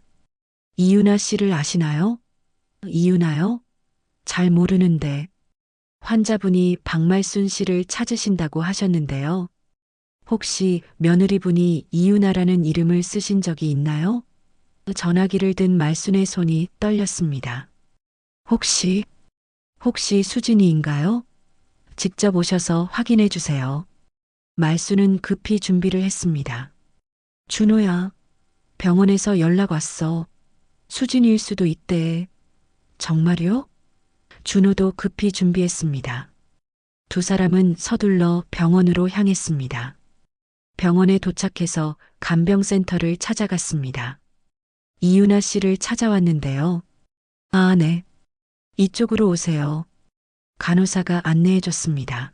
이윤아 씨를 아시나요? 이윤아요? 잘 모르는데. 환자분이 박말순 씨를 찾으신다고 하셨는데요. 혹시 며느리분이 이윤아라는 이름을 쓰신 적이 있나요? 전화기를 든 말순의 손이 떨렸습니다. 혹시 수진이인가요? 직접 오셔서 확인해 주세요. 말순은 급히 준비를 했습니다. 준호야, 병원에서 연락 왔어. 수진이일 수도 있대. 정말요? 준호도 급히 준비했습니다. 두 사람은 서둘러 병원으로 향했습니다. 병원에 도착해서 간병센터를 찾아갔습니다. 이윤아 씨를 찾아왔는데요. 아, 네. 이쪽으로 오세요. 간호사가 안내해줬습니다.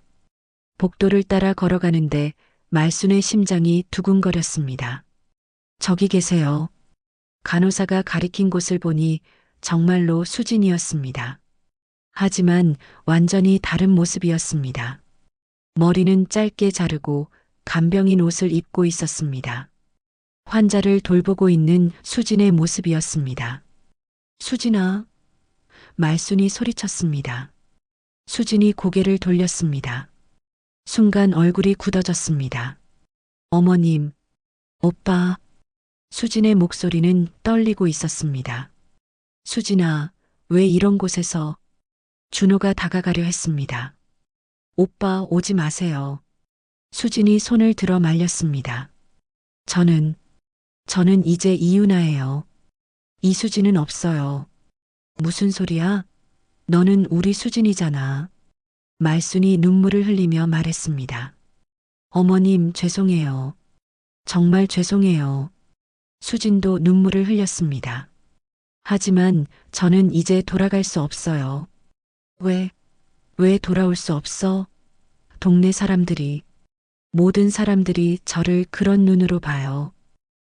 복도를 따라 걸어가는데 말순의 심장이 두근거렸습니다. 저기 계세요. 간호사가 가리킨 곳을 보니 정말로 수진이었습니다. 하지만 완전히 다른 모습이었습니다. 머리는 짧게 자르고 간병인 옷을 입고 있었습니다. 환자를 돌보고 있는 수진의 모습이었습니다. 수진아, 말순이 소리쳤습니다. 수진이 고개를 돌렸습니다. 순간 얼굴이 굳어졌습니다. 어머님, 오빠. 수진의 목소리는 떨리고 있었습니다. 수진아, 왜 이런 곳에서? 준호가 다가가려 했습니다. 오빠 오지 마세요. 수진이 손을 들어 말렸습니다. 저는 이제 이윤아예요. 이수진은 없어요. 무슨 소리야? 너는 우리 수진이잖아. 말순이 눈물을 흘리며 말했습니다. 어머님, 죄송해요. 정말 죄송해요. 수진도 눈물을 흘렸습니다. 하지만 저는 이제 돌아갈 수 없어요. 왜 돌아올 수 없어? 동네 사람들이, 모든 사람들이 저를 그런 눈으로 봐요.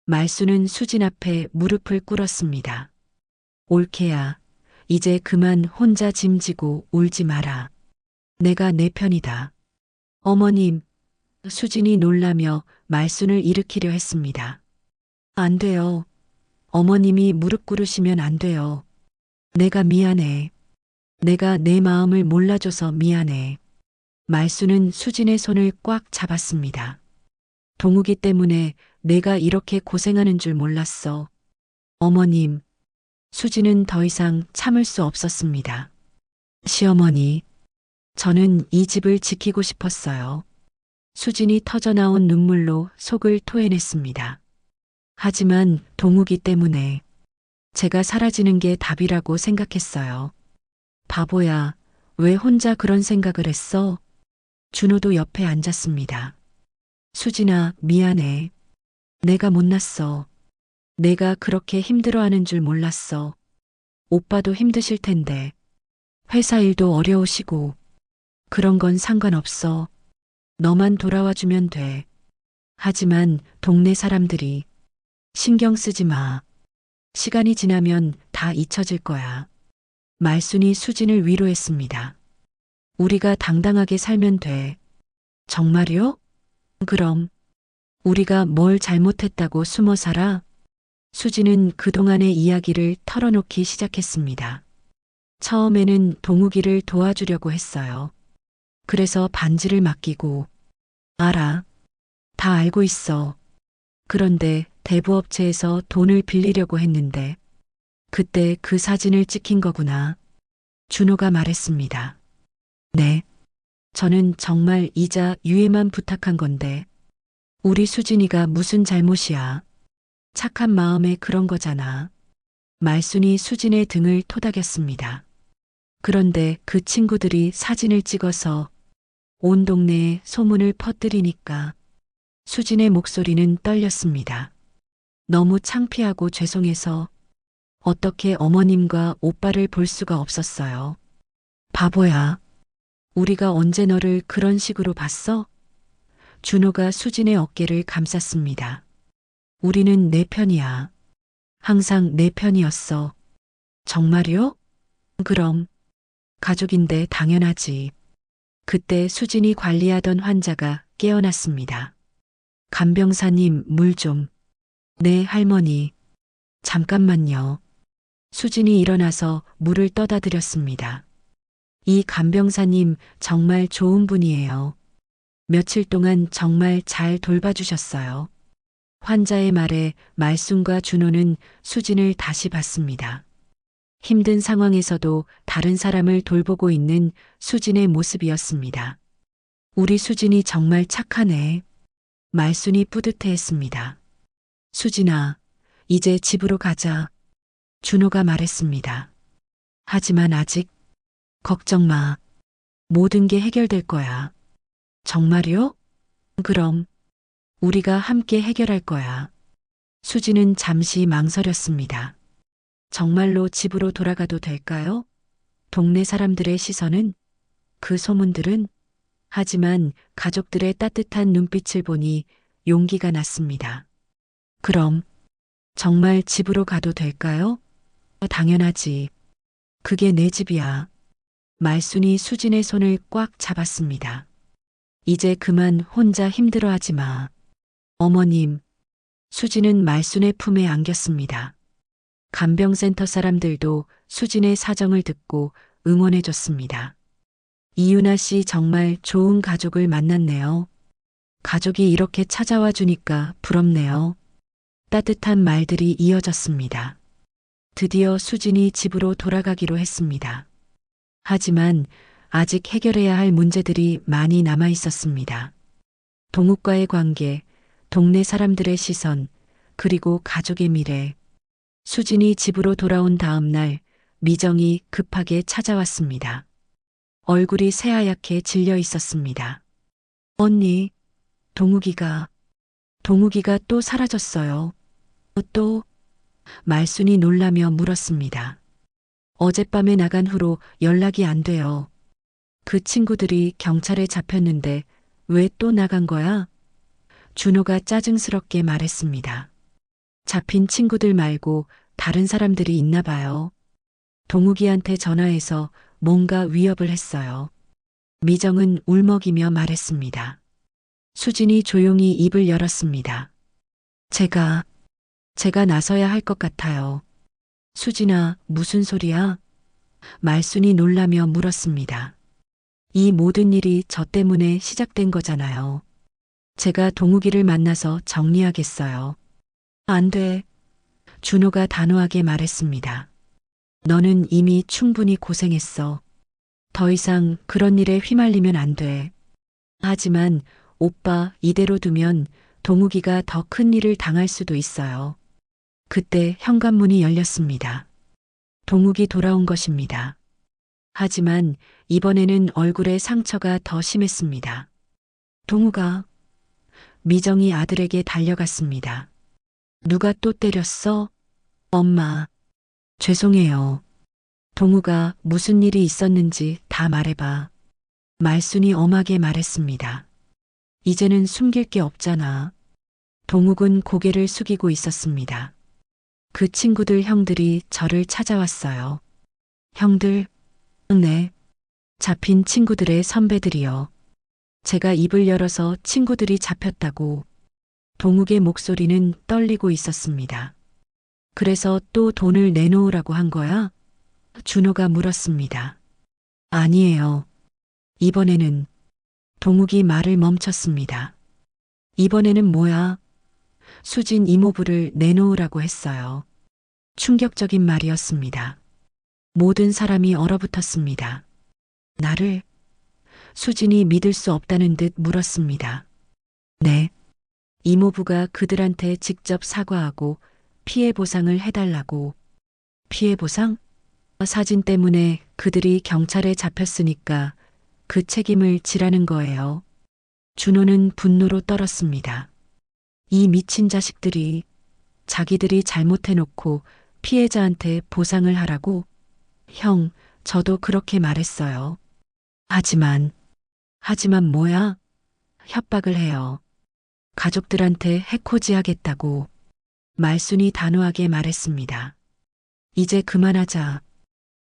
말순은 수진 앞에 무릎을 꿇었습니다. 올케야, 이제 그만 혼자 짐지고 울지 마라. 내가 내 편이다. 어머님, 수진이 놀라며 말순을 일으키려 했습니다. 안 돼요. 어머님이 무릎 꿇으시면 안 돼요. 내가 미안해. 내가 내 마음을 몰라줘서 미안해. 말순은 수진의 손을 꽉 잡았습니다. 동욱이 때문에 내가 이렇게 고생하는 줄 몰랐어. 어머님, 수진은 더 이상 참을 수 없었습니다. 시어머니, 저는 이 집을 지키고 싶었어요. 수진이 터져나온 눈물로 속을 토해냈습니다. 하지만 동욱이 때문에 제가 사라지는 게 답이라고 생각했어요. 바보야, 왜 혼자 그런 생각을 했어? 준호도 옆에 앉았습니다. 수진아, 미안해. 내가 못났어. 내가 그렇게 힘들어하는 줄 몰랐어. 오빠도 힘드실 텐데. 회사 일도 어려우시고. 그런 건 상관없어. 너만 돌아와 주면 돼. 하지만 동네 사람들이 신경 쓰지 마. 시간이 지나면 다 잊혀질 거야. 말순이 수진을 위로했습니다. 우리가 당당하게 살면 돼. 정말요? 그럼 우리가 뭘 잘못했다고 숨어 살아? 수진은 그동안의 이야기를 털어놓기 시작했습니다. 처음에는 동욱이를 도와주려고 했어요. 그래서 반지를 맡기고, 알아. 다 알고 있어. 그런데 대부업체에서 돈을 빌리려고 했는데, 그때 그 사진을 찍힌 거구나. 준호가 말했습니다. 네. 저는 정말 이자 유예만 부탁한 건데, 우리 수진이가 무슨 잘못이야. 착한 마음에 그런 거잖아. 말순이 수진의 등을 토닥였습니다. 그런데 그 친구들이 사진을 찍어서 온 동네에 소문을 퍼뜨리니까 수진의 목소리는 떨렸습니다. 너무 창피하고 죄송해서 어떻게 어머님과 오빠를 볼 수가 없었어요. 바보야. 우리가 언제 너를 그런 식으로 봤어? 준호가 수진의 어깨를 감쌌습니다. 우리는 내 편이야. 항상 내 편이었어. 정말요? 그럼. 가족인데 당연하지. 그때 수진이 관리하던 환자가 깨어났습니다. 간병사님, 물 좀. 네, 할머니. 잠깐만요. 수진이 일어나서 물을 떠다 드렸습니다. 이 간병사님 정말 좋은 분이에요. 며칠 동안 정말 잘 돌봐주셨어요. 환자의 말에 말순과 준호는 수진을 다시 봤습니다. 힘든 상황에서도 다른 사람을 돌보고 있는 수진의 모습이었습니다. 우리 수진이 정말 착하네. 말순이 뿌듯해했습니다. 수진아, 이제 집으로 가자. 준호가 말했습니다. 하지만 아직 걱정 마. 모든 게 해결될 거야. 정말요? 그럼 우리가 함께 해결할 거야. 수진은 잠시 망설였습니다. 정말로 집으로 돌아가도 될까요? 동네 사람들의 시선은? 그 소문들은? 하지만 가족들의 따뜻한 눈빛을 보니 용기가 났습니다. 그럼 정말 집으로 가도 될까요? 당연하지. 그게 내 집이야. 말순이 수진의 손을 꽉 잡았습니다. 이제 그만 혼자 힘들어하지 마. 어머님, 수진은 말순의 품에 안겼습니다. 간병센터 사람들도 수진의 사정을 듣고 응원해줬습니다. 이윤아 씨 정말 좋은 가족을 만났네요. 가족이 이렇게 찾아와 주니까 부럽네요. 따뜻한 말들이 이어졌습니다. 드디어 수진이 집으로 돌아가기로 했습니다. 하지만 아직 해결해야 할 문제들이 많이 남아 있었습니다. 동욱과의 관계, 동네 사람들의 시선, 그리고 가족의 미래. 수진이 집으로 돌아온 다음 날 미정이 급하게 찾아왔습니다. 얼굴이 새하얗게 질려 있었습니다. 언니, 동욱이가 또 사라졌어요. 또? 말순이 놀라며 물었습니다. 어젯밤에 나간 후로 연락이 안 돼요. 그 친구들이 경찰에 잡혔는데 왜 또 나간 거야? 준호가 짜증스럽게 말했습니다. 잡힌 친구들 말고 다른 사람들이 있나 봐요. 동욱이한테 전화해서 뭔가 위협을 했어요. 미정은 울먹이며 말했습니다. 수진이 조용히 입을 열었습니다. 제가 나서야 할 것 같아요. 수진아, 무슨 소리야? 말순이 놀라며 물었습니다. 이 모든 일이 저 때문에 시작된 거잖아요. 제가 동욱이를 만나서 정리하겠어요. 안 돼. 준호가 단호하게 말했습니다. 너는 이미 충분히 고생했어. 더 이상 그런 일에 휘말리면 안 돼. 하지만 오빠 이대로 두면 동욱이가 더 큰 일을 당할 수도 있어요. 그때 현관문이 열렸습니다. 동욱이 돌아온 것입니다. 하지만 이번에는 얼굴에 상처가 더 심했습니다. 동욱아, 미정이 아들에게 달려갔습니다. 누가 또 때렸어? 엄마, 죄송해요. 동욱아, 무슨 일이 있었는지 다 말해봐. 말순이 엄하게 말했습니다. 이제는 숨길 게 없잖아. 동욱은 고개를 숙이고 있었습니다. 그 친구들 형들이 저를 찾아왔어요. 형들? 네. 잡힌 친구들의 선배들이요. 제가 입을 열어서 친구들이 잡혔다고. 동욱의 목소리는 떨리고 있었습니다. 그래서 또 돈을 내놓으라고 한 거야? 준호가 물었습니다. 아니에요. 이번에는 동욱이 말을 멈췄습니다. 이번에는 뭐야? 수진 이모부를 내놓으라고 했어요. 충격적인 말이었습니다. 모든 사람이 얼어붙었습니다. 나를? 수진이 믿을 수 없다는 듯 물었습니다. 네. 이모부가 그들한테 직접 사과하고 피해 보상을 해달라고. 피해 보상? 사진 때문에 그들이 경찰에 잡혔으니까 그 책임을 지라는 거예요. 준호는 분노로 떨었습니다. 이 미친 자식들이 자기들이 잘못해놓고 피해자한테 보상을 하라고? 형, 저도 그렇게 말했어요. 하지만 뭐야? 협박을 해요. 가족들한테 해코지 하겠다고. 말순이 단호하게 말했습니다. 이제 그만하자.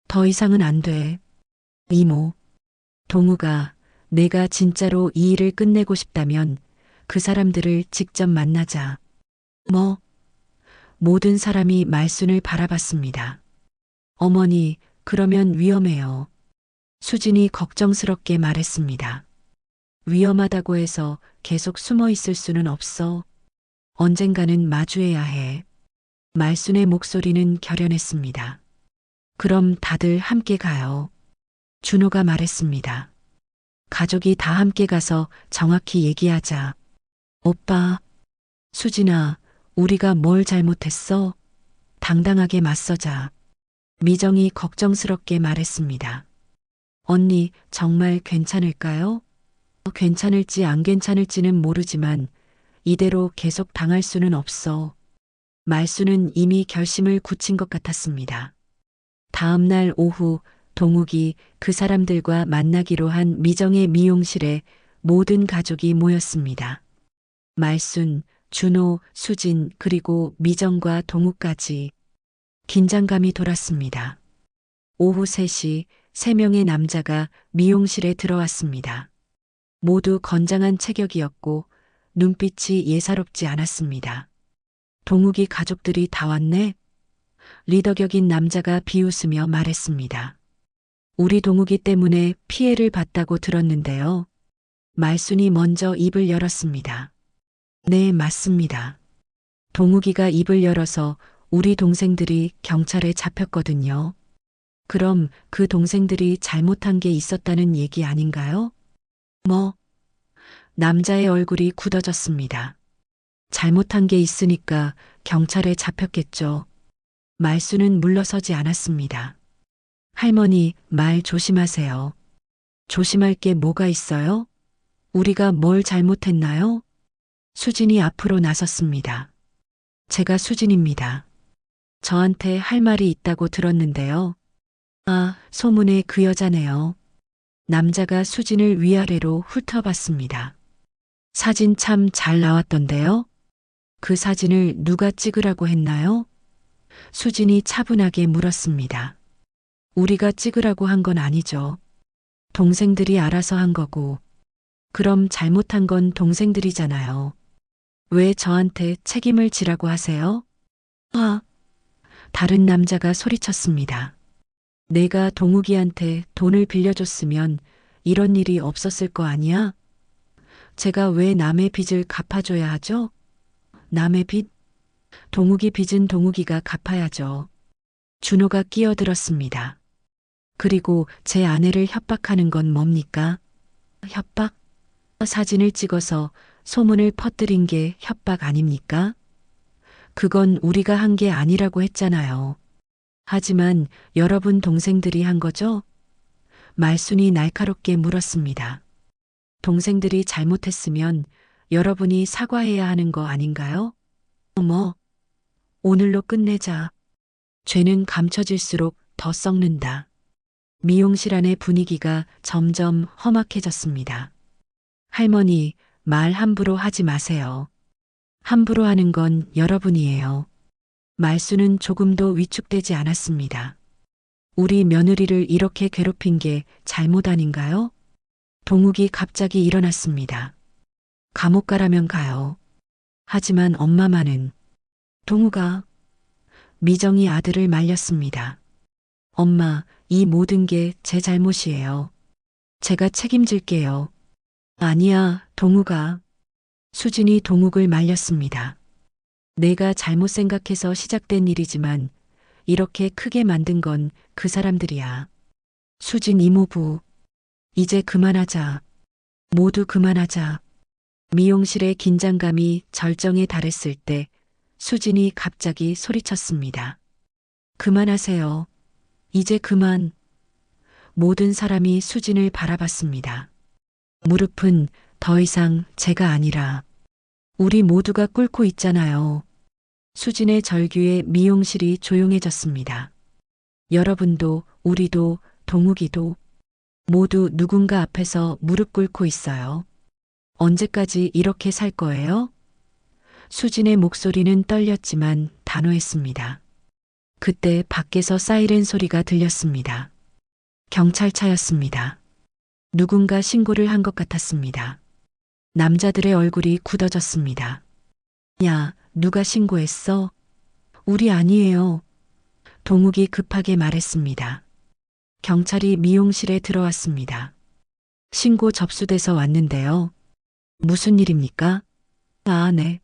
더 이상은 안 돼. 이모, 동우가 내가 진짜로 이 일을 끝내고 싶다면 그 사람들을 직접 만나자. 뭐? 모든 사람이 말순을 바라봤습니다. 어머니, 그러면 위험해요. 수진이 걱정스럽게 말했습니다. 위험하다고 해서 계속 숨어 있을 수는 없어. 언젠가는 마주해야 해. 말순의 목소리는 결연했습니다. 그럼 다들 함께 가요. 준호가 말했습니다. 가족이 다 함께 가서 정확히 얘기하자. 오빠, 수진아, 우리가 뭘 잘못했어? 당당하게 맞서자. 미정이 걱정스럽게 말했습니다. 언니, 정말 괜찮을까요? 괜찮을지 안 괜찮을지는 모르지만 이대로 계속 당할 수는 없어. 말수는 이미 결심을 굳힌 것 같았습니다. 다음 날 오후 동욱이 그 사람들과 만나기로 한 미정의 미용실에 모든 가족이 모였습니다. 말순, 준호, 수진 그리고 미정과 동욱까지 긴장감이 돌았습니다. 오후 3시 3명의 남자가 미용실에 들어왔습니다. 모두 건장한 체격이었고 눈빛이 예사롭지 않았습니다. 동욱이 가족들이 다 왔네? 리더격인 남자가 비웃으며 말했습니다. 우리 동욱이 때문에 피해를 봤다고 들었는데요. 말순이 먼저 입을 열었습니다. 네, 맞습니다. 동욱이가 입을 열어서 우리 동생들이 경찰에 잡혔거든요. 그럼 그 동생들이 잘못한 게 있었다는 얘기 아닌가요? 뭐? 남자의 얼굴이 굳어졌습니다. 잘못한 게 있으니까 경찰에 잡혔겠죠. 말수는 물러서지 않았습니다. 할머니, 말 조심하세요. 조심할 게 뭐가 있어요? 우리가 뭘 잘못했나요? 수진이 앞으로 나섰습니다. 제가 수진입니다. 저한테 할 말이 있다고 들었는데요. 아, 소문의 그 여자네요. 남자가 수진을 위아래로 훑어봤습니다. 사진 참 잘 나왔던데요? 그 사진을 누가 찍으라고 했나요? 수진이 차분하게 물었습니다. 우리가 찍으라고 한 건 아니죠. 동생들이 알아서 한 거고, 그럼 잘못한 건 동생들이잖아요. 왜 저한테 책임을 지라고 하세요? 아, 다른 남자가 소리쳤습니다. 내가 동욱이한테 돈을 빌려줬으면 이런 일이 없었을 거 아니야? 제가 왜 남의 빚을 갚아줘야 하죠? 남의 빚? 동욱이 빚은 동욱이가 갚아야죠. 준호가 끼어들었습니다. 그리고 제 아내를 협박하는 건 뭡니까? 협박? 사진을 찍어서 소문을 퍼뜨린 게 협박 아닙니까? 그건 우리가 한 게 아니라고 했잖아요. 하지만 여러분 동생들이 한 거죠? 말순이 날카롭게 물었습니다. 동생들이 잘못했으면 여러분이 사과해야 하는 거 아닌가요? 어머, 오늘로 끝내자. 죄는 감춰질수록 더 썩는다. 미용실 안의 분위기가 점점 험악해졌습니다. 할머니, 말 함부로 하지 마세요. 함부로 하는 건 여러분이에요. 말수는 조금도 위축되지 않았습니다. 우리 며느리를 이렇게 괴롭힌 게 잘못 아닌가요? 동욱이 갑자기 일어났습니다. 감옥 가라면 가요. 하지만 엄마만은. 동욱아. 미정이 아들을 말렸습니다. 엄마, 이 모든 게 제 잘못이에요. 제가 책임질게요. 아니야, 동욱아. 수진이 동욱을 말렸습니다. 내가 잘못 생각해서 시작된 일이지만 이렇게 크게 만든 건 그 사람들이야. 수진 이모부. 이제 그만하자. 모두 그만하자. 미용실의 긴장감이 절정에 달했을 때 수진이 갑자기 소리쳤습니다. 그만하세요. 이제 그만. 모든 사람이 수진을 바라봤습니다. 무릎은 더 이상 제가 아니라 우리 모두가 꿇고 있잖아요. 수진의 절규에 미용실이 조용해졌습니다. 여러분도 우리도 동욱이도 모두 누군가 앞에서 무릎 꿇고 있어요. 언제까지 이렇게 살 거예요? 수진의 목소리는 떨렸지만 단호했습니다. 그때 밖에서 사이렌 소리가 들렸습니다. 경찰차였습니다. 누군가 신고를 한 것 같았습니다. 남자들의 얼굴이 굳어졌습니다. 야, 누가 신고했어? 우리 아니에요. 동욱이 급하게 말했습니다. 경찰이 미용실에 들어왔습니다. 신고 접수돼서 왔는데요. 무슨 일입니까? 아, 네.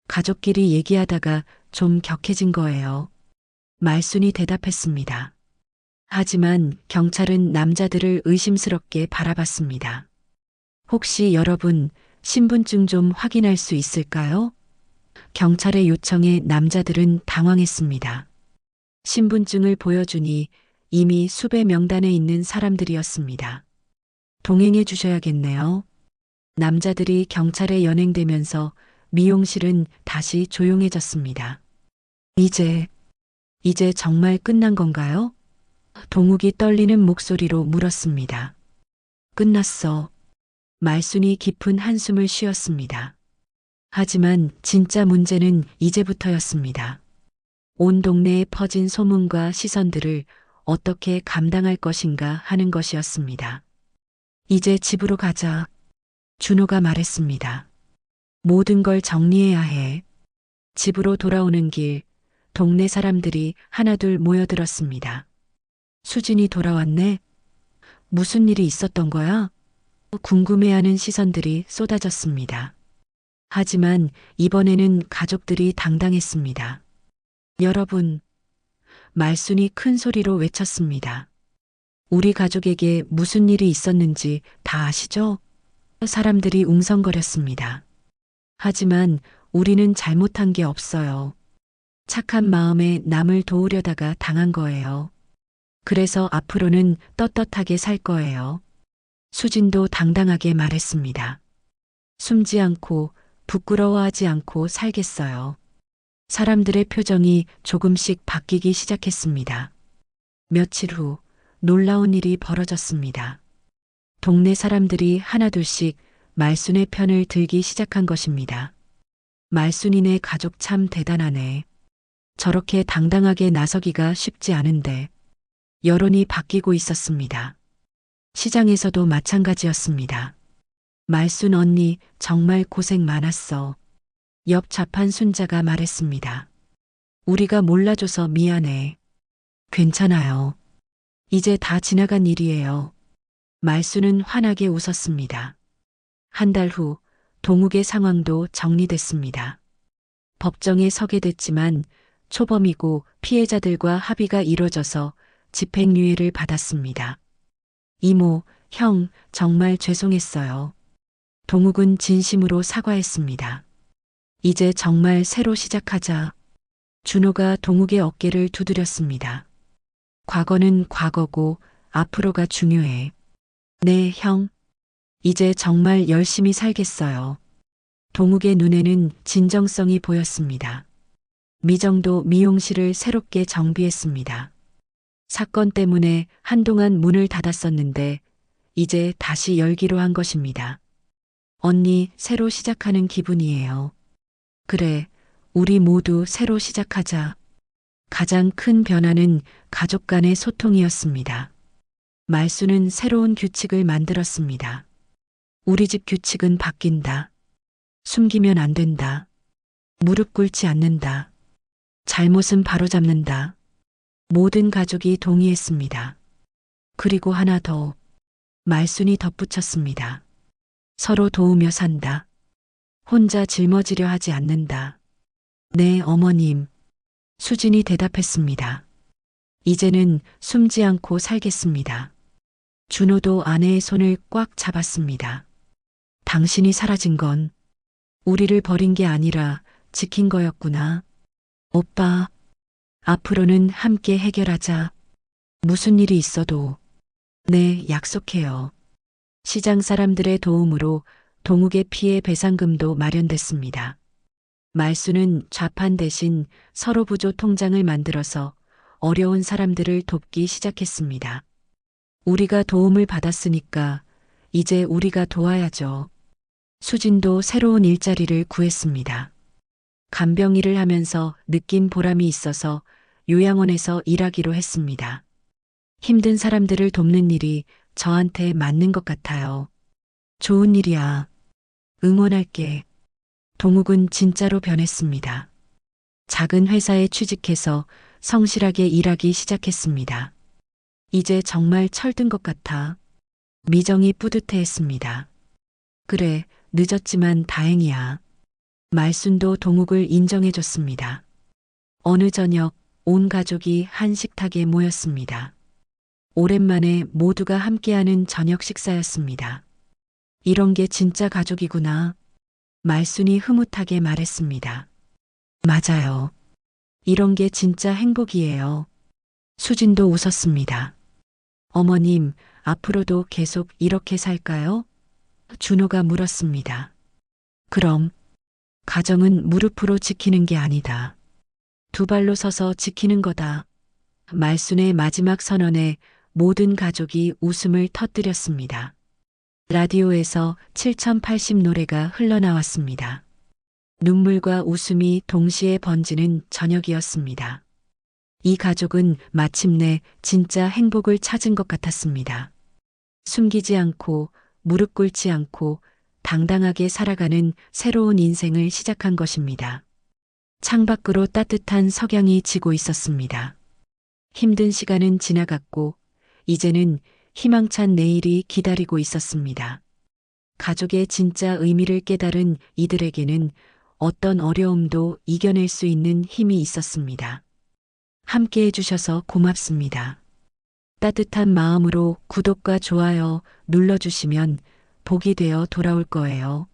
가족끼리 얘기하다가 좀 격해진 거예요. 말순이 대답했습니다. 하지만 경찰은 남자들을 의심스럽게 바라봤습니다. 혹시 여러분 신분증 좀 확인할 수 있을까요? 경찰의 요청에 남자들은 당황했습니다. 신분증을 보여주니 이미 수배 명단에 있는 사람들이었습니다. 동행해 주셔야겠네요. 남자들이 경찰에 연행되면서 미용실은 다시 조용해졌습니다. 이제 정말 끝난 건가요? 동욱이 떨리는 목소리로 물었습니다. 끝났어. 말순이 깊은 한숨을 쉬었습니다. 하지만 진짜 문제는 이제부터였습니다. 온 동네에 퍼진 소문과 시선들을 어떻게 감당할 것인가 하는 것이었습니다. 이제 집으로 가자. 준호가 말했습니다. 모든 걸 정리해야 해. 집으로 돌아오는 길, 동네 사람들이 하나둘 모여들었습니다. 수진이 돌아왔네? 무슨 일이 있었던 거야? 궁금해하는 시선들이 쏟아졌습니다. 하지만 이번에는 가족들이 당당했습니다. 여러분, 말순이 큰 소리로 외쳤습니다. 우리 가족에게 무슨 일이 있었는지 다 아시죠? 사람들이 웅성거렸습니다. 하지만 우리는 잘못한 게 없어요. 착한 마음에 남을 도우려다가 당한 거예요. 그래서 앞으로는 떳떳하게 살 거예요. 수진도 당당하게 말했습니다. 숨지 않고 부끄러워하지 않고 살겠어요. 사람들의 표정이 조금씩 바뀌기 시작했습니다. 며칠 후 놀라운 일이 벌어졌습니다. 동네 사람들이 하나둘씩 말순의 편을 들기 시작한 것입니다. 말순이네 가족 참 대단하네. 저렇게 당당하게 나서기가 쉽지 않은데 여론이 바뀌고 있었습니다. 시장에서도 마찬가지였습니다. 말순 언니 정말 고생 많았어. 옆 좌판 순자가 말했습니다. 우리가 몰라줘서 미안해. 괜찮아요. 이제 다 지나간 일이에요. 말순은 환하게 웃었습니다. 한 달 후 동욱의 상황도 정리됐습니다. 법정에 서게 됐지만 초범이고 피해자들과 합의가 이뤄져서 집행유예를 받았습니다. 이모, 형, 정말 죄송했어요. 동욱은 진심으로 사과했습니다. 이제 정말 새로 시작하자. 준호가 동욱의 어깨를 두드렸습니다. 과거는 과거고 앞으로가 중요해. 네, 형. 이제 정말 열심히 살겠어요. 동욱의 눈에는 진정성이 보였습니다. 미정도 미용실을 새롭게 정비했습니다. 사건 때문에 한동안 문을 닫았었는데 이제 다시 열기로 한 것입니다. 언니, 새로 시작하는 기분이에요. 그래, 우리 모두 새로 시작하자. 가장 큰 변화는 가족 간의 소통이었습니다. 말수는 새로운 규칙을 만들었습니다. 우리 집 규칙은 바뀐다. 숨기면 안 된다. 무릎 꿇지 않는다. 잘못은 바로잡는다. 모든 가족이 동의했습니다. 그리고 하나 더. 말순이 덧붙였습니다. 서로 도우며 산다. 혼자 짊어지려 하지 않는다. 네, 어머님. 수진이 대답했습니다. 이제는 숨지 않고 살겠습니다. 준호도 아내의 손을 꽉 잡았습니다. 당신이 사라진 건 우리를 버린 게 아니라 지킨 거였구나. 오빠, 앞으로는 함께 해결하자. 무슨 일이 있어도. 네, 약속해요. 시장 사람들의 도움으로 동욱의 피해 배상금도 마련됐습니다. 말수는 좌판 대신 서로 부조 통장을 만들어서 어려운 사람들을 돕기 시작했습니다. 우리가 도움을 받았으니까 이제 우리가 도와야죠. 수진도 새로운 일자리를 구했습니다. 간병 일을 하면서 느낀 보람이 있어서 요양원에서 일하기로 했습니다. 힘든 사람들을 돕는 일이 저한테 맞는 것 같아요. 좋은 일이야. 응원할게. 동욱은 진짜로 변했습니다. 작은 회사에 취직해서 성실하게 일하기 시작했습니다. 이제 정말 철든 것 같아. 미정이 뿌듯해했습니다. 그래, 늦었지만 다행이야. 말순도 동욱을 인정해줬습니다. 어느 저녁 온 가족이 한 식탁에 모였습니다. 오랜만에 모두가 함께하는 저녁 식사였습니다. 이런 게 진짜 가족이구나. 말순이 흐뭇하게 말했습니다. 맞아요. 이런 게 진짜 행복이에요. 수진도 웃었습니다. 어머님, 앞으로도 계속 이렇게 살까요? 준호가 물었습니다. 그럼, 가정은 무릎으로 지키는 게 아니다. 두 발로 서서 지키는 거다. 말순의 마지막 선언에 모든 가족이 웃음을 터뜨렸습니다. 라디오에서 7080 노래가 흘러나왔습니다. 눈물과 웃음이 동시에 번지는 저녁이었습니다. 이 가족은 마침내 진짜 행복을 찾은 것 같았습니다. 숨기지 않고 무릎 꿇지 않고 당당하게 살아가는 새로운 인생을 시작한 것입니다. 창밖으로 따뜻한 석양이 지고 있었습니다. 힘든 시간은 지나갔고 이제는 희망찬 내일이 기다리고 있었습니다. 가족의 진짜 의미를 깨달은 이들에게는 어떤 어려움도 이겨낼 수 있는 힘이 있었습니다. 함께 해주셔서 고맙습니다. 따뜻한 마음으로 구독과 좋아요 눌러주시면 복이 되어 돌아올 거예요.